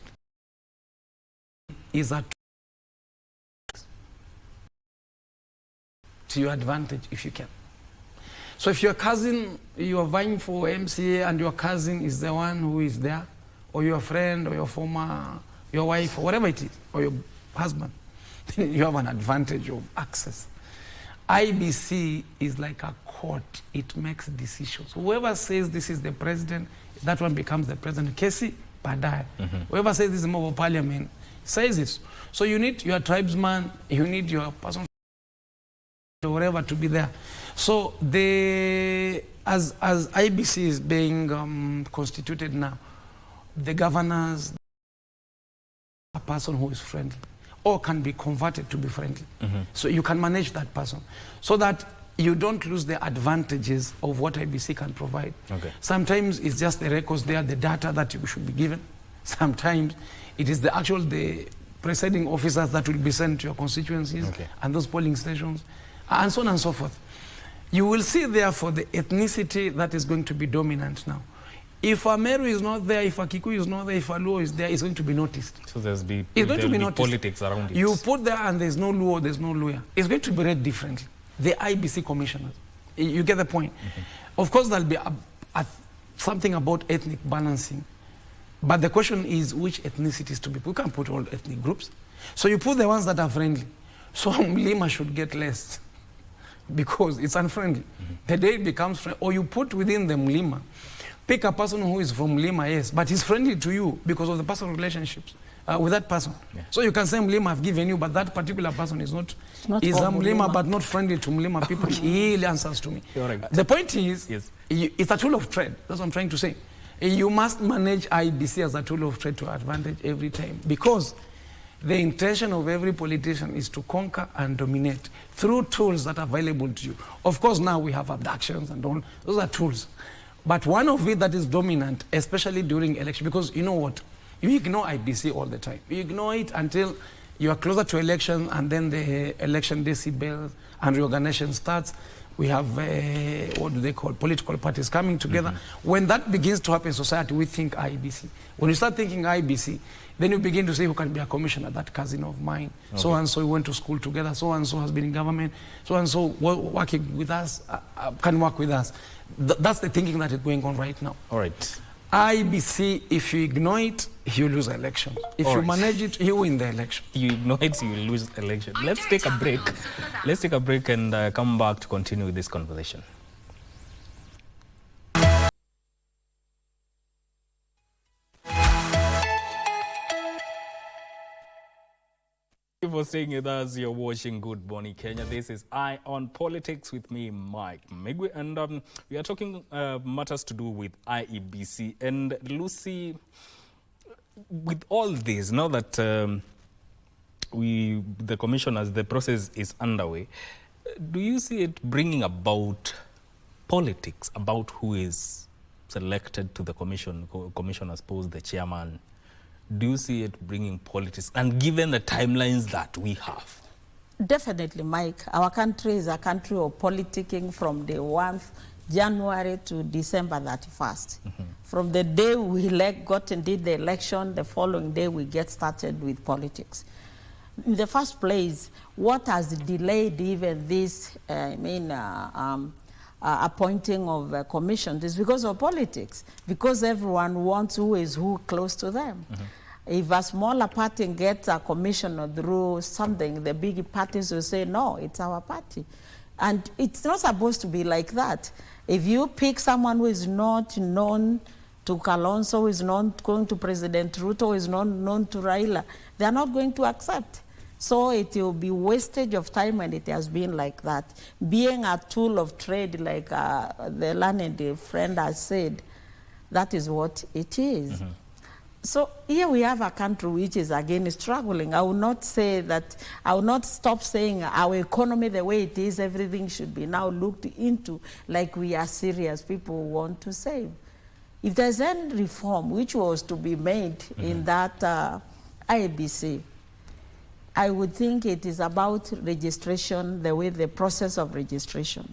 B: is that to your advantage if you can. So if your cousin, you are vying for MCA and your cousin is the one who is there, or your friend or your wife or whatever it is, or your husband, then you have an advantage of access. IBC is like a court. It makes decisions. Whoever says this is the president, that one becomes the president. Kesi, Badai. Whoever says this is a member of parliament, says it. So you need your tribesman, you need your person or whatever to be there. So as IBC is being constituted now, the governors, a person who is friendly, or can be converted to be friendly. So you can manage that person, so that you don't lose the advantages of what IBC can provide. Sometimes it's just the records there, the data that you should be given. Sometimes it is the presiding officers that will be sent to your constituencies and those polling stations, and so on and so forth. You will see therefore the ethnicity that is going to be dominant now. If a Meru is not there, if a Kikuyu is not there, if a Luo is there, it's going to be noticed. So there's going to be politics around it. You put there and there's no Luo, there's no Luya. It's going to be read differently. The IBC commissioners, you get the point. Of course, there'll be something about ethnic balancing, but the question is which ethnicities to be put. You can't put all ethnic groups. So you put the ones that are friendly. So Mlima should get less, because it's unfriendly. The day it becomes friendly, or you put within the Mlima, pick a person who is from Mlima, yes, but he's friendly to you because of the personal relationships with that person. So you can say Mlima I've given you, but that particular person is not a Mlima, but not friendly to Mlima people. He really answers to me. The point is, it's a tool of trade. That's what I'm trying to say. You must manage IBC as a tool of trade to advantage every time, because the intention of every politician is to conquer and dominate through tools that are available to you. Of course, now we have abductions and all. Those are tools. But one of it that is dominant, especially during election, because you know what? You ignore IBC all the time. You ignore it until you are closer to election, and then the election decibels and reorganization starts. We have, what do they call, political parties coming together. When that begins to happen in society, we think IBC. When you start thinking IBC, then you begin to say, who can be a commissioner? That cousin of mine. Okay. So-and-so, we went to school together. So-and-so has been in government. So-and-so working with us, can work with us. That's the thinking that is going on right now.
A: All right.
B: IBC, if you ignore it, you lose election. If you manage it, you win the election.
A: You ignore it, you lose election. Let's take a break. Let's take a break and come back to continue with this conversation. Thank you for staying with us. You're watching Good Morning Kenya. This is Eye on Politics with me, Mike Migwe, and we are talking matters to do with IEBC. And Lucy, with all this, now that the commissioners, the process is underway, do you see it bringing about politics about who is selected to the commissioner's post, the chairman? Do you see it bringing politics, and given the timelines that we have?
C: Definitely, Mike. Our country is a country of politicking from day 1 January to December 31st. From the day we got and did the election, the following day we get started with politics. In the first place, what has delayed even this, appointing of commissions is because of politics, because everyone wants who is who close to them. If a smaller party gets a commissioner through something, the big parties will say, no, it's our party. And it's not supposed to be like that. If you pick someone who is not known to Kalonzo, who is not going to President Ruto, who is not known to Raila, they are not going to accept. So it will be wastage of time, and it has been like that. Being a tool of trade, like the learned friend has said, that is what it is. So here we have a country which is again struggling. I will not say that, I will not stop saying our economy the way it is, everything should be now looked into like we are serious people who want to save. If there's any reform which was to be made in that IBC, I would think it is about registration, the process of registration.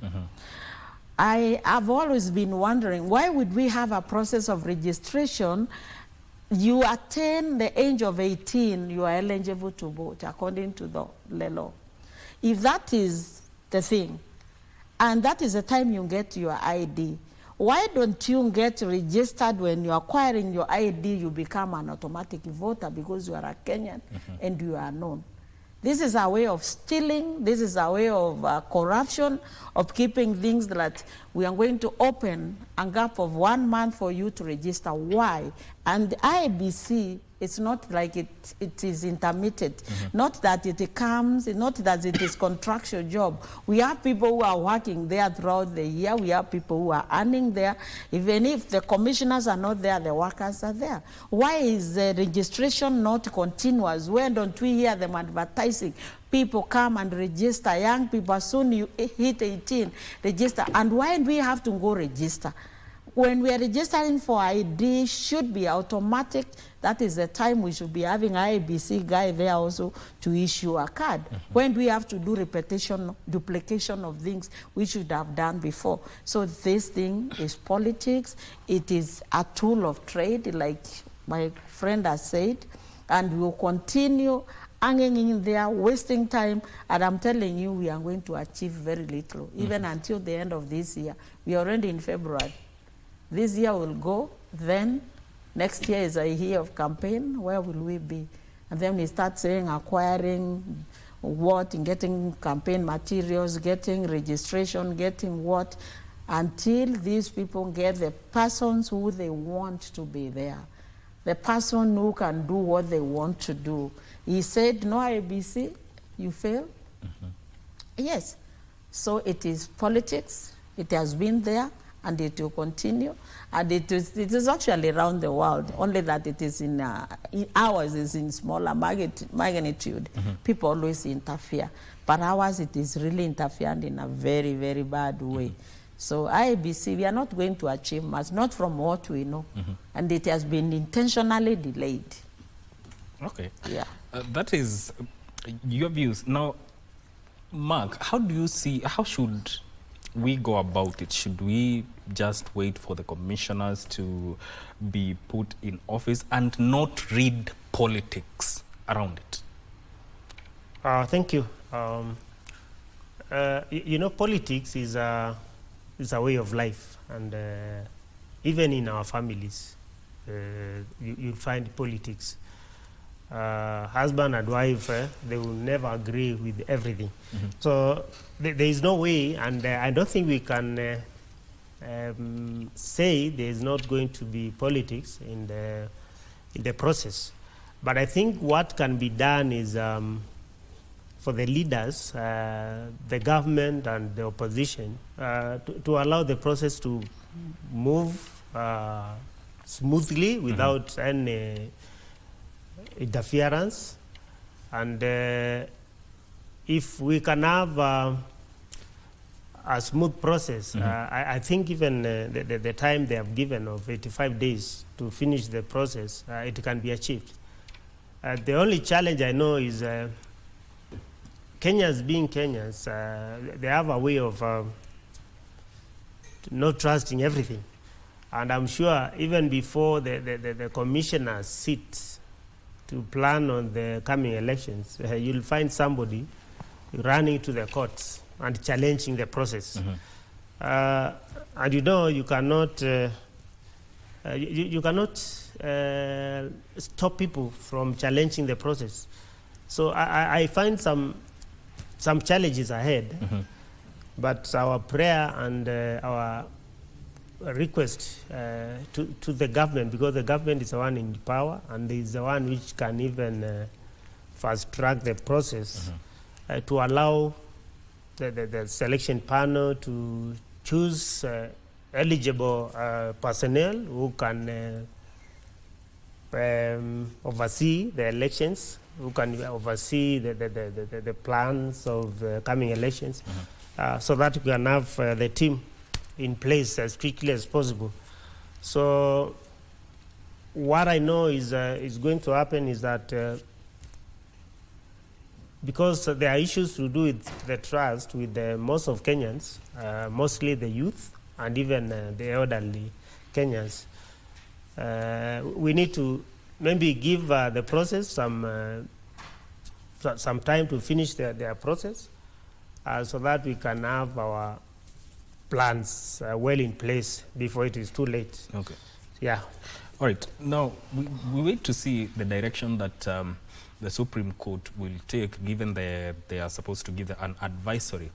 C: I have always been wondering, why would we have a process of registration? You attain the age of 18, you are eligible to vote according to the law. If that is the thing, and that is the time you get your ID, why don't you get registered when you're acquiring your ID, you become an automatic voter because you are a Kenyan and you are known? This is a way of stealing. This is a way of corruption, of keeping things that we are going to open a gap of 1 month for you to register. Why? And the IBC, it's not like it is intermittent. Not that it comes, not that it is contractual job. We have people who are working there throughout the year. We have people who are earning there. Even if the commissioners are not there, the workers are there. Why is the registration not continuous? Why don't we hear them advertising? People come and register, young people, as soon as you hit 18, register. And why do we have to go register? When we are registering for ID, should be automatic. That is the time we should be having IBC guy there also to issue a card. When do we have to do repetition, duplication of things we should have done before? So this thing is politics. It is a tool of trade, like my friend has said, and we will continue hanging in there, wasting time, and I'm telling you, we are going to achieve very little, even until the end of this year. We are already in February. This year will go, then next year is a year of campaign. Where will we be? And then we start saying acquiring what, and getting campaign materials, getting registration, getting what, until these people get the persons who they want to be there, the person who can do what they want to do. He said, no IBC, you fail? Yes. So it is politics. It has been there. and it will continue. And it is actually around the world, only that it is in ours is in smaller magnitude. People always interfere. But ours, it is really interfered in a very, very bad way. So IEBC, we are not going to achieve much, not from what we know. And it has been intentionally delayed.
A: Okay.
C: Yeah.
A: That is your views. Now, Mark, how do you see, how should we go about it? Should we just wait for the commissioners to be put in office and not read politics around it?
D: Thank you. You know, politics is a way of life, and even in our families, you'll find politics. Husband and wife, they will never agree with everything. So there is no way, and I don't think we can say there is not going to be politics in the process. But I think what can be done is for the leaders, the government and the opposition, to allow the process to move smoothly without any interference. And if we can have a smooth process, I think even the time they have given of 85 days to finish the process, it can be achieved. The only challenge I know is Kenyans being Kenyans, they have a way of not trusting everything. And I'm sure even before the commissioners sit to plan on the coming elections, you'll find somebody running to the courts and challenging the process. And you know, you cannot stop people from challenging the process. So I find some challenges ahead, but our prayer and our request to the government, because the government is the one in power and is the one which can even fast track the process, to allow the selection panel to choose eligible personnel who can oversee the elections, who can oversee the plans of the coming elections, so that we can have the team in place as quickly as possible. So what I know is going to happen is that because there are issues to do with the trust with most of Kenyans, mostly the youth and even the elderly Kenyans, we need to maybe give the process some time to finish their process, so that we can have our plans well in place before it is too late.
A: Okay.
D: Yeah.
A: All right. Now, we wait to see the direction that the Supreme Court will take, given they are supposed to give an advisory,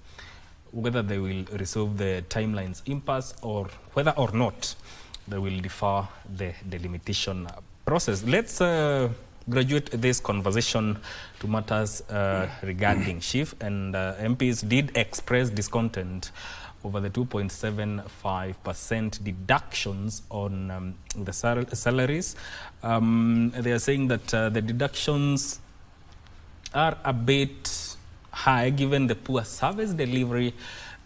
A: whether they will resolve the timelines impasse or whether or not they will defer the delimitation process. Let's graduate this conversation to matters regarding SHIF, and MPs did express discontent over the 2.75% deductions on the salaries. They are saying that the deductions are a bit high given the poor service delivery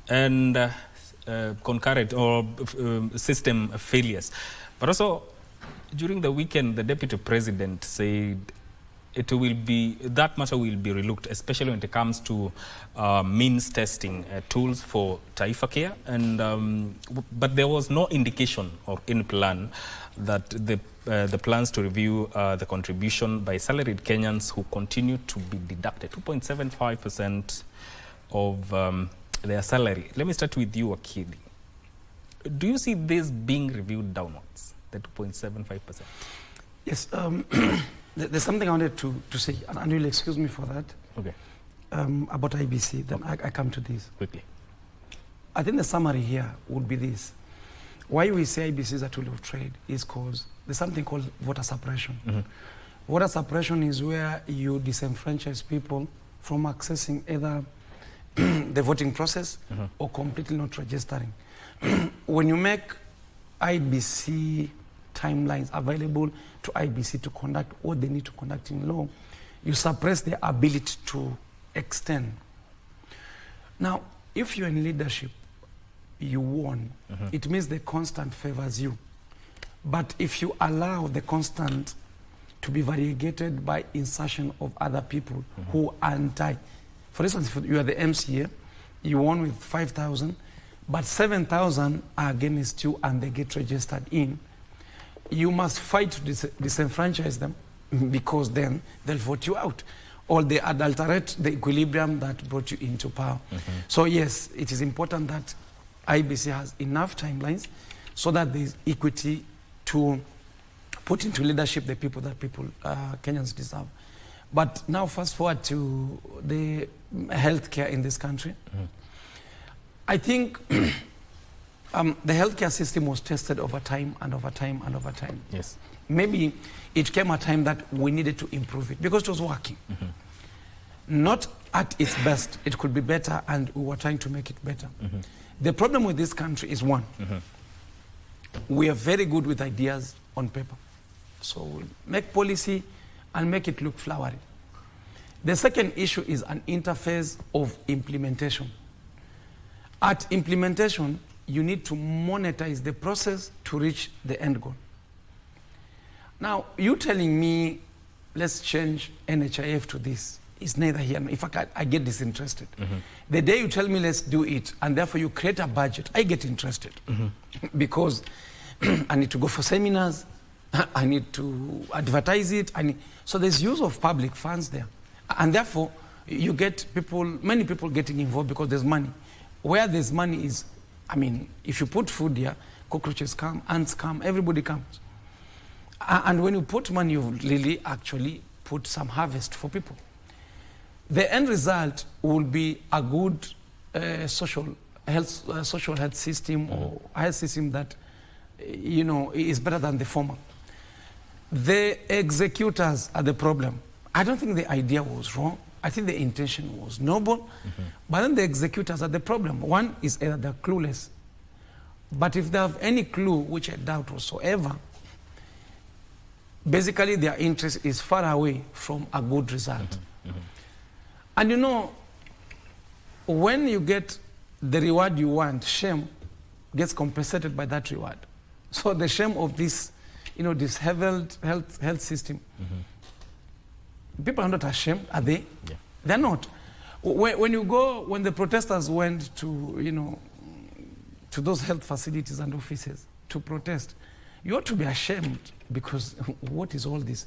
A: and concurrent or system failures. But also, during the weekend, the Deputy President said that matter will be relooked, especially when it comes to means testing tools for Taifa Care. And but there was no indication or in plan that the plans to review the contribution by salaried Kenyans who continue to be deducted 2.75% of their salary. Let me start with you, Akili. Do you see this being reviewed downwards, the 2.75%?
B: Yes. There's something I wanted to say, and you'll excuse me for that.
A: Okay.
B: About IBC, then I come to this.
A: Quickly.
B: I think the summary here would be this. Why we say IBC is a tool of trade is because there's something called voter suppression. Voter suppression is where you disenfranchise people from accessing either the voting process or completely not registering. when you make IBC timelines available to IBC to conduct what they need to conduct in law, you suppress their ability to extend. Now, if you're in leadership, you won. It means the constant favors you. But if you allow the constant to be variegated by insertion of other people who are anti. For instance, if you are the MCA, you won with 5,000, but 7,000 are against you and they get registered in. You must fight to disenfranchise them because then they'll vote you out. Or they adulterate the equilibrium that brought you into power. So yes, it is important that IBC has enough timelines so that there is equity to put into leadership the people that Kenyans deserve. But now fast forward to the healthcare in this country. I think the healthcare system was tested over time and over time and over time.
A: Yes.
B: Maybe it came a time that we needed to improve it because it was working. Not at its best. It could be better and we were trying to make it better. The problem with this country is one. We are very good with ideas on paper. So we'll make policy and make it look flowery. The second issue is an interface of implementation. At implementation, you need to monetize the process to reach the end goal. Now, you telling me, let's change NHIF to this, is neither here nor. In fact, I get disinterested. The day you tell me let's do it, and therefore you create a budget, I get interested. Because I need to go for seminars, I need to advertise it. So there's use of public funds there. And therefore, you get people, many people getting involved because there's money. Where there's money is, I mean, if you put food here, cockroaches come, ants come, everybody comes. And when you put money, you really actually put some harvest for people. The end result will be a good social health system or a health system that, you know, is better than the former. The executors are the problem. I don't think the idea was wrong. I think the intention was noble. But then the executors are the problem. One is either they're clueless. But if they have any clue, which I doubt whatsoever, basically their interest is far away from a good result. And you know, when you get the reward you want, shame gets compensated by that reward. So the shame of this, you know, this health system, people are not ashamed, are they?
A: Yeah.
B: They're not. When you go, when the protesters went to, you know, to those health facilities and offices to protest, you ought to be ashamed because what is all this?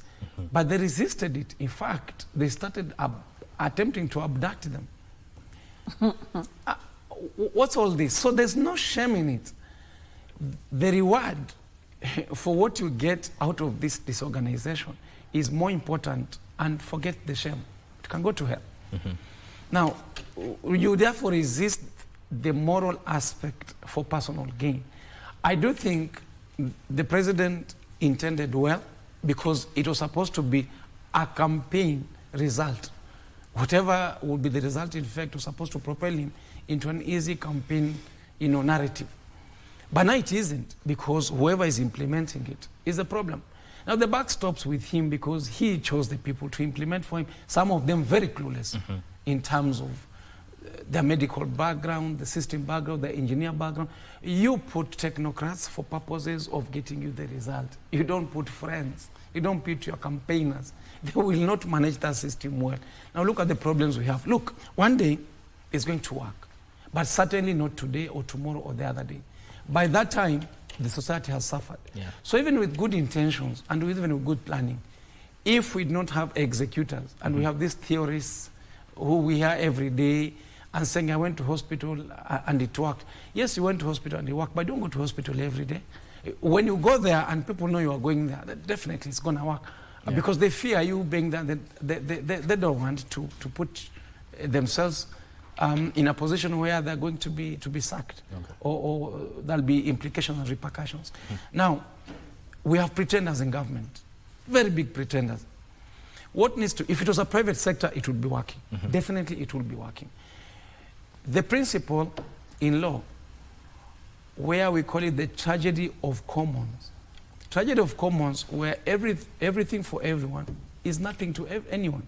B: But they resisted it. In fact, they started attempting to abduct them. What's all this? So there's no shame in it. The reward for what you get out of this disorganization is more important, and forget the shame. It can go to hell. Now, you therefore resist the moral aspect for personal gain. I do think the president intended well because it was supposed to be a campaign result. Whatever would be the result, in fact, was supposed to propel him into an easy campaign, you know, narrative. But now it isn't, because whoever is implementing it is a problem. Now the buck stops with him because he chose the people to implement for him, some of them very clueless in terms of their medical background, the system background, the engineer background. You put technocrats for purposes of getting you the result. You don't put friends. You don't put your campaigners. They will not manage that system well. Now look at the problems we have. Look, one day it's going to work, but certainly not today or tomorrow or the other day. By that time, the society has suffered. Yeah. So even with good intentions and even with good planning, if we don't have executors and we have these theorists who we hear every day and saying, I went to hospital and it worked. Yes, you went to hospital and it worked, but don't go to hospital every day. When you go there and people know you are going there, definitely it's going to work. Yeah. Because they fear you being there. They don't want to put themselves in a position where they're going to be sacked, or there'll be implications and repercussions. Now, we have pretenders in government, very big pretenders. What needs to, if it was a private sector, it would be working. Definitely it will be working. The principle in law, where we call it the tragedy of commons. Tragedy of commons, where everything for everyone is nothing to anyone.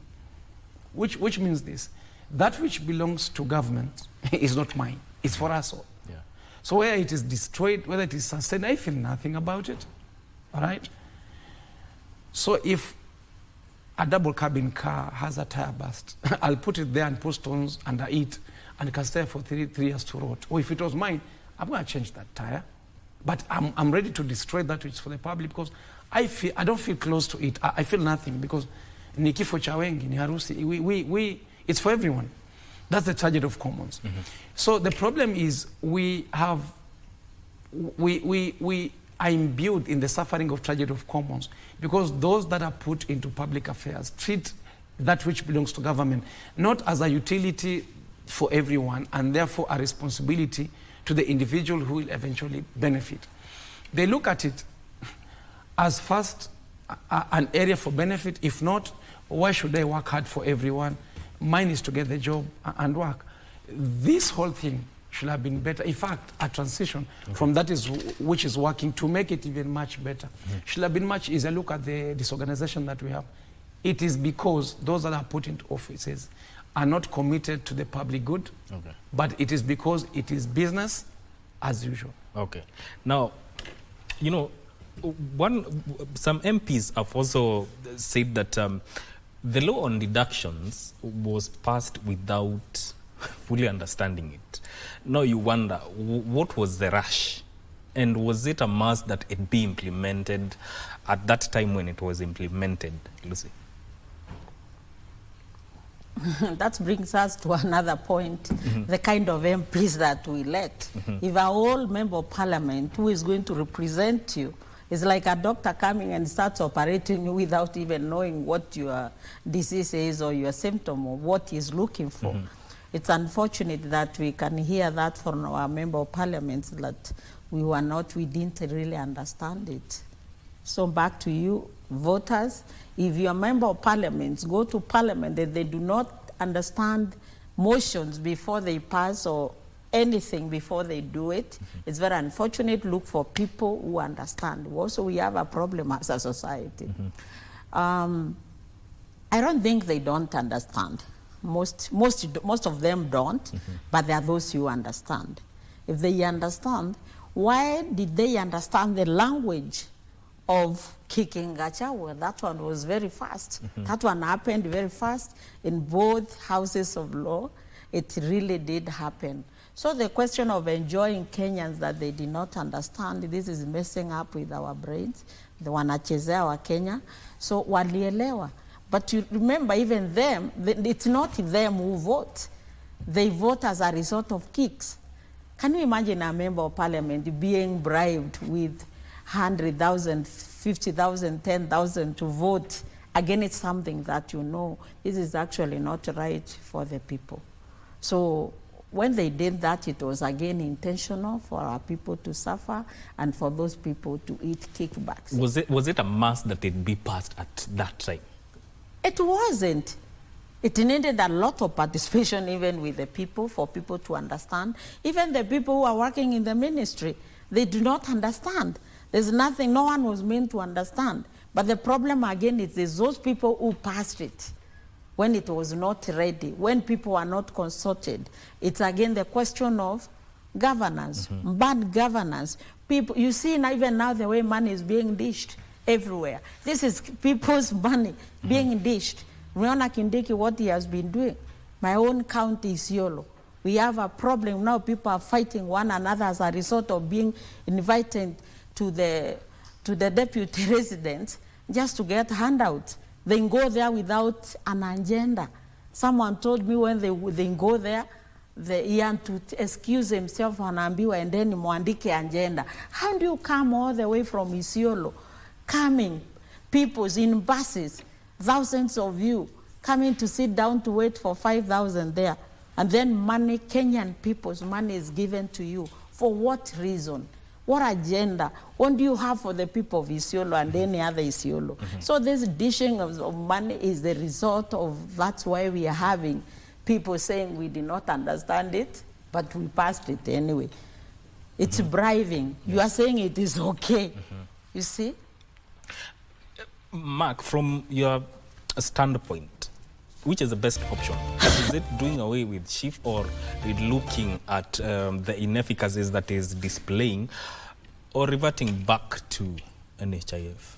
B: Which means this: that which belongs to government is not mine, it's for us all.
A: Yeah.
B: So where it is destroyed, whether it is sustained, I feel nothing about it. All right? So if a double cabin car has a tire burst, I'll put it there and put stones under it, and it can stay for three years to rot. Or if it was mine, I'm going to change that tire. But I'm ready to destroy that which is for the public, because I don't feel close to it. I feel nothing, because ni kifo cha wengi, ni harusi, it's for everyone. That's the tragedy of commons. Mm-hmm. So the problem is we are imbued in the suffering of tragedy of commons, because those that are put into public affairs treat that which belongs to government not as a utility for everyone, and therefore a responsibility to the individual who will eventually benefit. They look at it as first an area for benefit. If not, why should I work hard for everyone? Mine is to get the job and work. This whole thing should have been better. In fact, a transition from that which is working to make it even much better should have been much easier. Look at the disorganization that we have. It is because those that are put into offices are not committed to the public good, but it is because it is business as usual.
A: Okay. Now, you know, some MPs have also said that the law on deductions was passed without fully understanding it. Now you wonder, what was the rush? And was it a must that it be implemented at that time when it was implemented, Lucy?
C: That brings us to another point, the kind of MPs that we elect. If a whole member of parliament who is going to represent you is like a doctor coming and starts operating you without even knowing what your disease is or your symptom or what he's looking for. It's unfortunate that we can hear that from our member of parliament, that we didn't really understand it. So back to you, voters. If your member of parliament go to parliament and they do not understand motions before they pass or anything before they do it, it's very unfortunate. Look for people who understand. Also, we have a problem as a society. I don't think they don't understand. Most of them don't, but there are those who understand. If they understand, why did they understand the language of kicking Gachagua? That one was very fast. That one happened very fast in both houses of law. It really did happen. So the question of enjoying Kenyans that they did not understand, this is messing up with our brains. The wanachezea wa Kenya. So walielewa. But you remember, even them, it's not them who vote. They vote as a result of kicks. Can you imagine a member of parliament being bribed with 100,000, 50,000, 10,000 to vote against something that you know this is actually not right for the people? So when they did that, it was again intentional for our people to suffer and for those people to eat kickbacks.
A: Was it a must that it be passed at that time?
C: It wasn't. It needed a lot of participation even with the people, for people to understand. Even the people who are working in the ministry, they do not understand. There's nothing, no one was meant to understand. But the problem again is those people who passed it when it was not ready, when people are not consulted. It's again the question of governance, bad governance. People, you see even now the way money is being dished everywhere. This is people's money being dished. Riona Kindiki, what he has been doing. My own county is Isiolo. We have a problem now. People are fighting one another as a result of being invited to the deputy residents just to get handouts. They go there without an agenda. Someone told me when they go there, he had to excuse himself anaambiwa and then muandike agenda. How do you come all the way from Isiolo, coming, peoples in buses, thousands of you, coming to sit down to wait for 5,000 there, and then money, Kenyan people's money is given to you. For what reason? What agenda? What do you have for the people of Isiolo and any other Isiolo? So this dishing of money is the result of, that's why we are having people saying we did not understand it, but we passed it anyway. It's bribing. You are saying it is okay. You see?
A: Mark, from your standpoint, which is the best option? Is it doing away with SHIF or with looking at the inefficacies that is displaying, or reverting back to NHIF?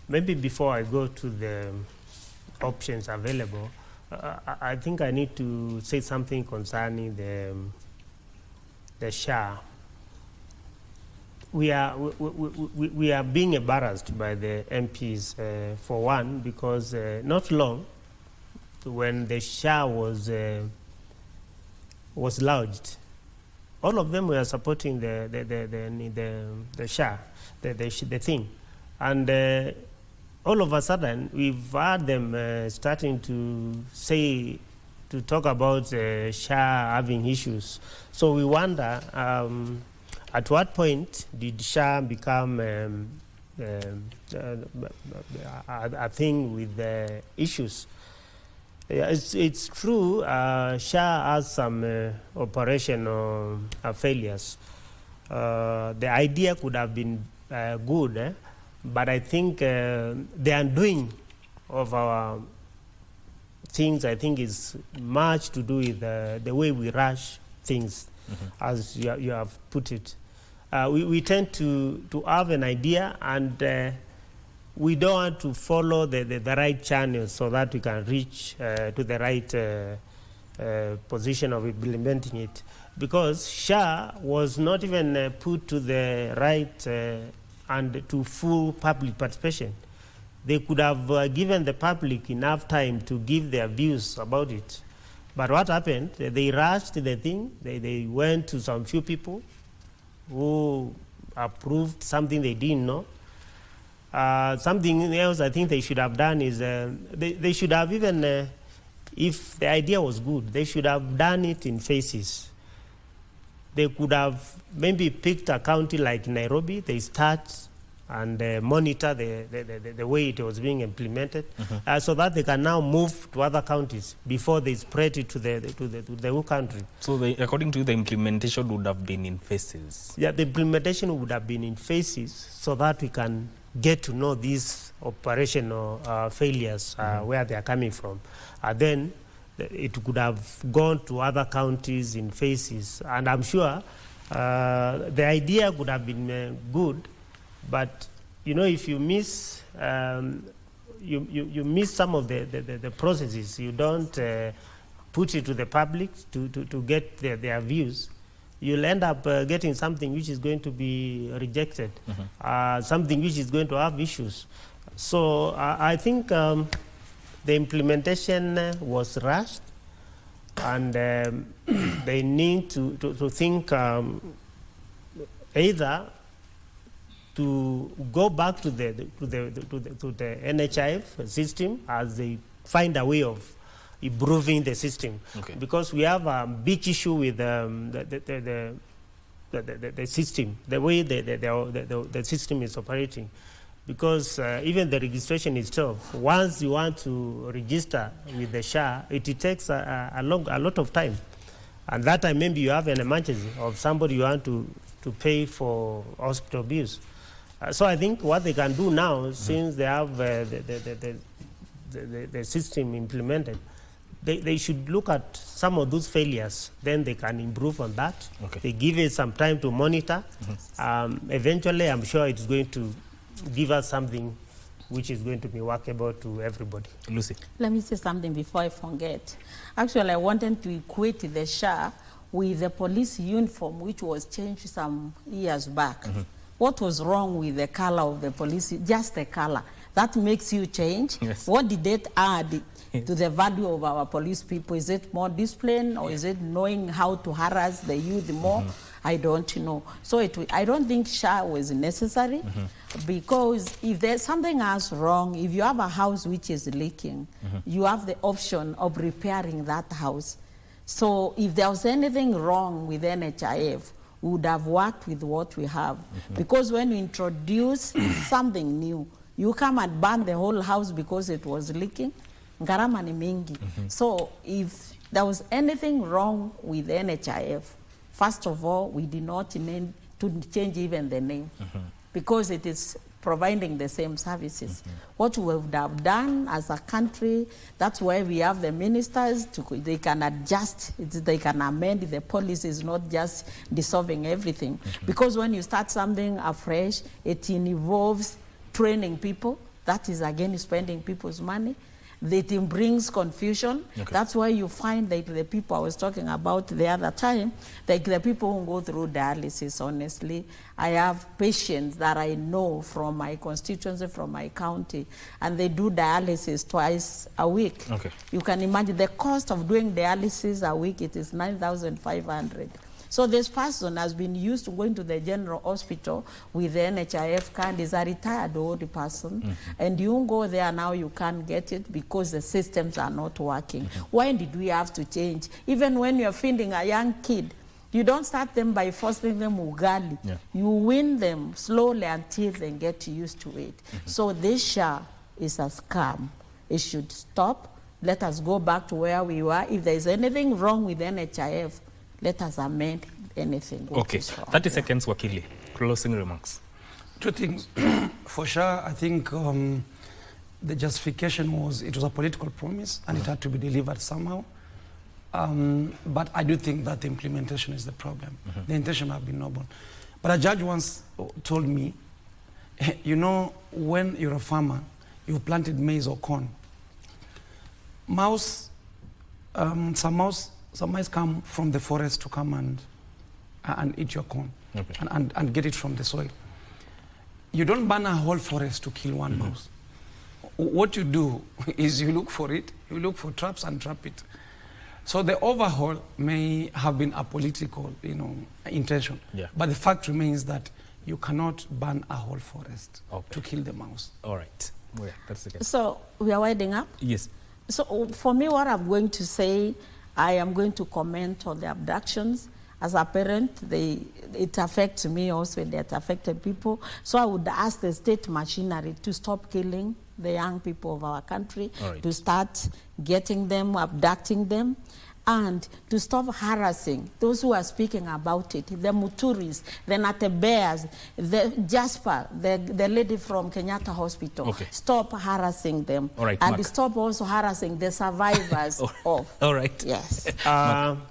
D: Maybe before I go to the options available, I think I need to say something concerning the SHA. We are being embarrassed by the MPs, for one, because not long when the SHA was lodged, all of them were supporting the SHA, the thing, and all of a sudden we've heard them starting to talk about SHA having issues. So we wonder, at what point did SHA become a thing with issues? It's true, SHA has some operational failures. The idea could have been good, but I think the undoing of our things, I think, is much to do with the way we rush things, as you have put it. We tend to have an idea, and we don't want to follow the right channels so that we can reach to the right position of implementing it. Because SHA was not even put to the right and to full public participation. They could have given the public enough time to give their views about it. But what happened? They rushed the thing. They went to some few people who approved something they didn't know. Something else I think they should have done is they should have even, if the idea was good, they should have done it in phases. They could have maybe picked a county like Nairobi. They start and monitor the way it was being implemented, so that they can now move to other counties before they spread it to the whole country.
A: So according to you, the implementation would have been in phases?
D: Yeah, the implementation would have been in phases so that we can get to know these operational failures, where they are coming from. Then it could have gone to other counties in phases. And I'm sure the idea could have been good, but you know, if you miss you miss some of the processes, you don't put it to the public to get their views, you'll end up getting something which is going to be rejected, something which is going to have issues. So I think the implementation was rushed, and they need to think either to go back to the NHIF system as they find a way of improving the system, because we have a big issue with the system, the way the system is operating. Because even the registration itself, once you want to register with the SHA, it takes a lot of time. And that time maybe you have an emergency of somebody you want to pay for hospital bills. So I think what they can do now, since they have the system implemented, they should look at some of those failures, then they can improve on that. They give it some time to monitor. Eventually, I'm sure it's going to give us something which is going to be workable to everybody.
A: Lucy.
C: Let me say something before I forget. Actually, I wanted to equate the SHA with the police uniform, which was changed some years back. What was wrong with the color of the police? Just the color. That makes you change.
A: Yes.
C: What did it add to the value of our police people? Is it more discipline, or is it knowing how to harass the youth more? I don't know. So I don't think SHA was necessary, because if there's something else wrong, if you have a house which is leaking, you have the option of repairing that house. So if there was anything wrong with NHIF, we would have worked with what we have. Because when you introduce something new, you come and burn the whole house because it was leaking. Gharama ni mingi. So if there was anything wrong with NHIF, First of all, we did not need to change even the name because it is providing the same services. What we would have done as a country, that's why we have the ministers, they can adjust, they can amend the policies, not just dissolving everything. Because when you start something afresh, it involves training people. That is again spending people's money. It brings confusion. That's why you find that the people I was talking about the other time, like the people who go through dialysis, honestly, I have patients that I know from my constituency, from my county, and they do dialysis twice a week. You can imagine the cost of doing dialysis a week, it is 9,500. So this person has been used to going to the general hospital with the NHIF card, is a retired old person, and you go there now, you can't get it because the systems are not working. Why did we have to change? Even when you're feeding a young kid, you don't start them by forcing them ugali. You win them slowly until they get used to it. So this SHA is a scam. It should stop. Let us go back to where we were. If there is anything wrong with NHIF, let us amend anything.
A: Okay, 30 seconds, Wakili. Closing remarks.
B: Two things. For sure, I think the justification was it was a political promise and it had to be delivered somehow. But I do think that the implementation is the problem. The intention have been noble. But a judge once told me, you know, when you're a farmer, you've planted maize or corn. Some mice come from the forest to come and eat your corn and get it from the soil. You don't burn a whole forest to kill one mouse. What you do is you look for it, you look for traps and trap it. So the overhaul may have been a political, intention. But the fact remains that you cannot burn a whole forest to kill the mouse.
A: All right. Yeah, that's the case.
C: So we are winding up?
A: Yes.
C: So for me, what I'm going to say, I am going to comment on the abductions. As a parent, it affects me also, it affected people. So I would ask the state machinery to stop killing the young people of our country, to start getting them, abducting them, and to stop harassing those who are speaking about it, the Muturis, the Natebeas, the Jasper, the lady from Kenyatta Hospital. Stop harassing them. And
A: Mark.
C: Stop also harassing the survivors of.
A: All right.
C: Yes.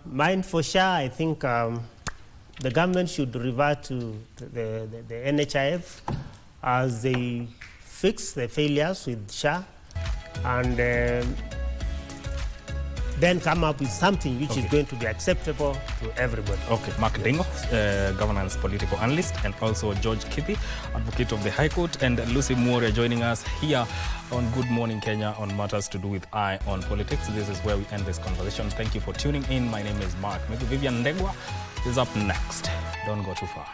D: Mine for sure, I think the government should revert to the NHIF as they fix the failures with SHA and then come up with something which is going to be acceptable to everybody.
A: Okay, Mark Dengo, governance political analyst, and also George Kithi, advocate of the High Court, and Lucy Moore joining us here on Good Morning Kenya on matters to do with Eye on Politics. This is where we end this conversation. Thank you for tuning in. My name is Mark. Maybe Vivian Ndegwa is up next. Don't go too far.